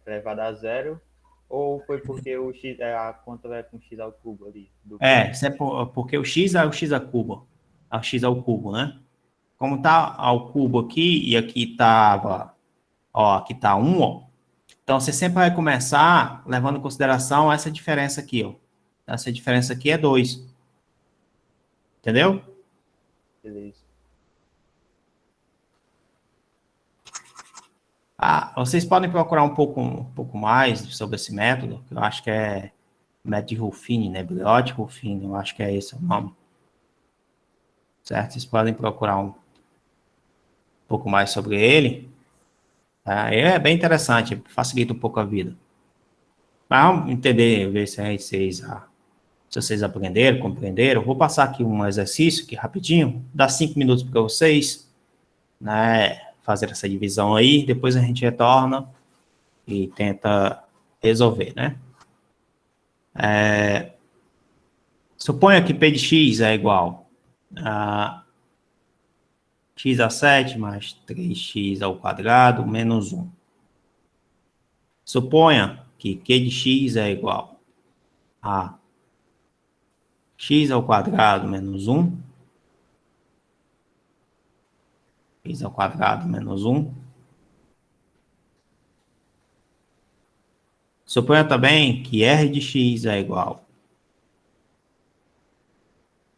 elevado a zero, ou foi porque o x a conta vai com x ao cubo ali? Isso é porque o x é o x ao cubo. É o x ao cubo, né? Como tá ao cubo aqui e aqui tava, ó, aqui tá 1, ó. Então você sempre vai começar levando em consideração essa diferença aqui, ó. Essa diferença aqui é 2. Entendeu? Beleza. Vocês podem procurar um pouco mais sobre esse método, que eu acho que é método de Ruffini, né? Briot-Ruffini, eu acho que é esse o nome. Certo? Vocês podem procurar um pouco mais sobre ele. Tá? É bem interessante, facilita um pouco a vida. Mas vamos entender, ver se vocês aprenderam, compreenderam. Vou passar aqui um exercício aqui rapidinho, dá 5 minutos para vocês, né, fazer essa divisão aí, depois a gente retorna e tenta resolver, né? Suponha que P de x é igual a x a 7 mais 3x ao quadrado menos 1. Suponha que Q de x é igual a x ao quadrado menos 1, x ao quadrado menos 1. Suponha também que R de x é igual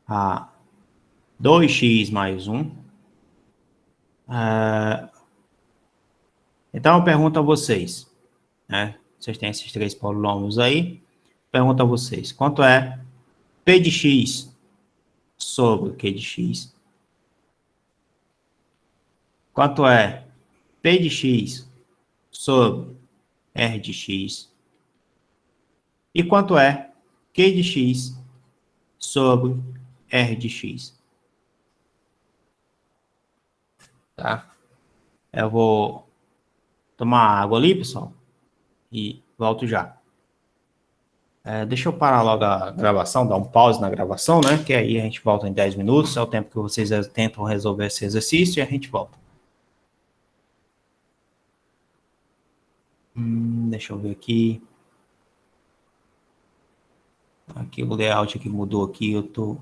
a 2x mais 1. Então, eu pergunto a vocês, né? Vocês têm esses 3 polinômios aí. Pergunto a vocês, quanto é P de x sobre Q de x? Quanto é P de x sobre R de x? E quanto é Q de x sobre R de x? Tá? Eu vou tomar água ali, pessoal, e volto já. Deixa eu parar logo a gravação, dar um pause na gravação, né? Que aí a gente volta em 10 minutos, é o tempo que vocês tentam resolver esse exercício e a gente volta. Deixa eu ver aqui. Aqui o layout aqui mudou aqui, eu tô...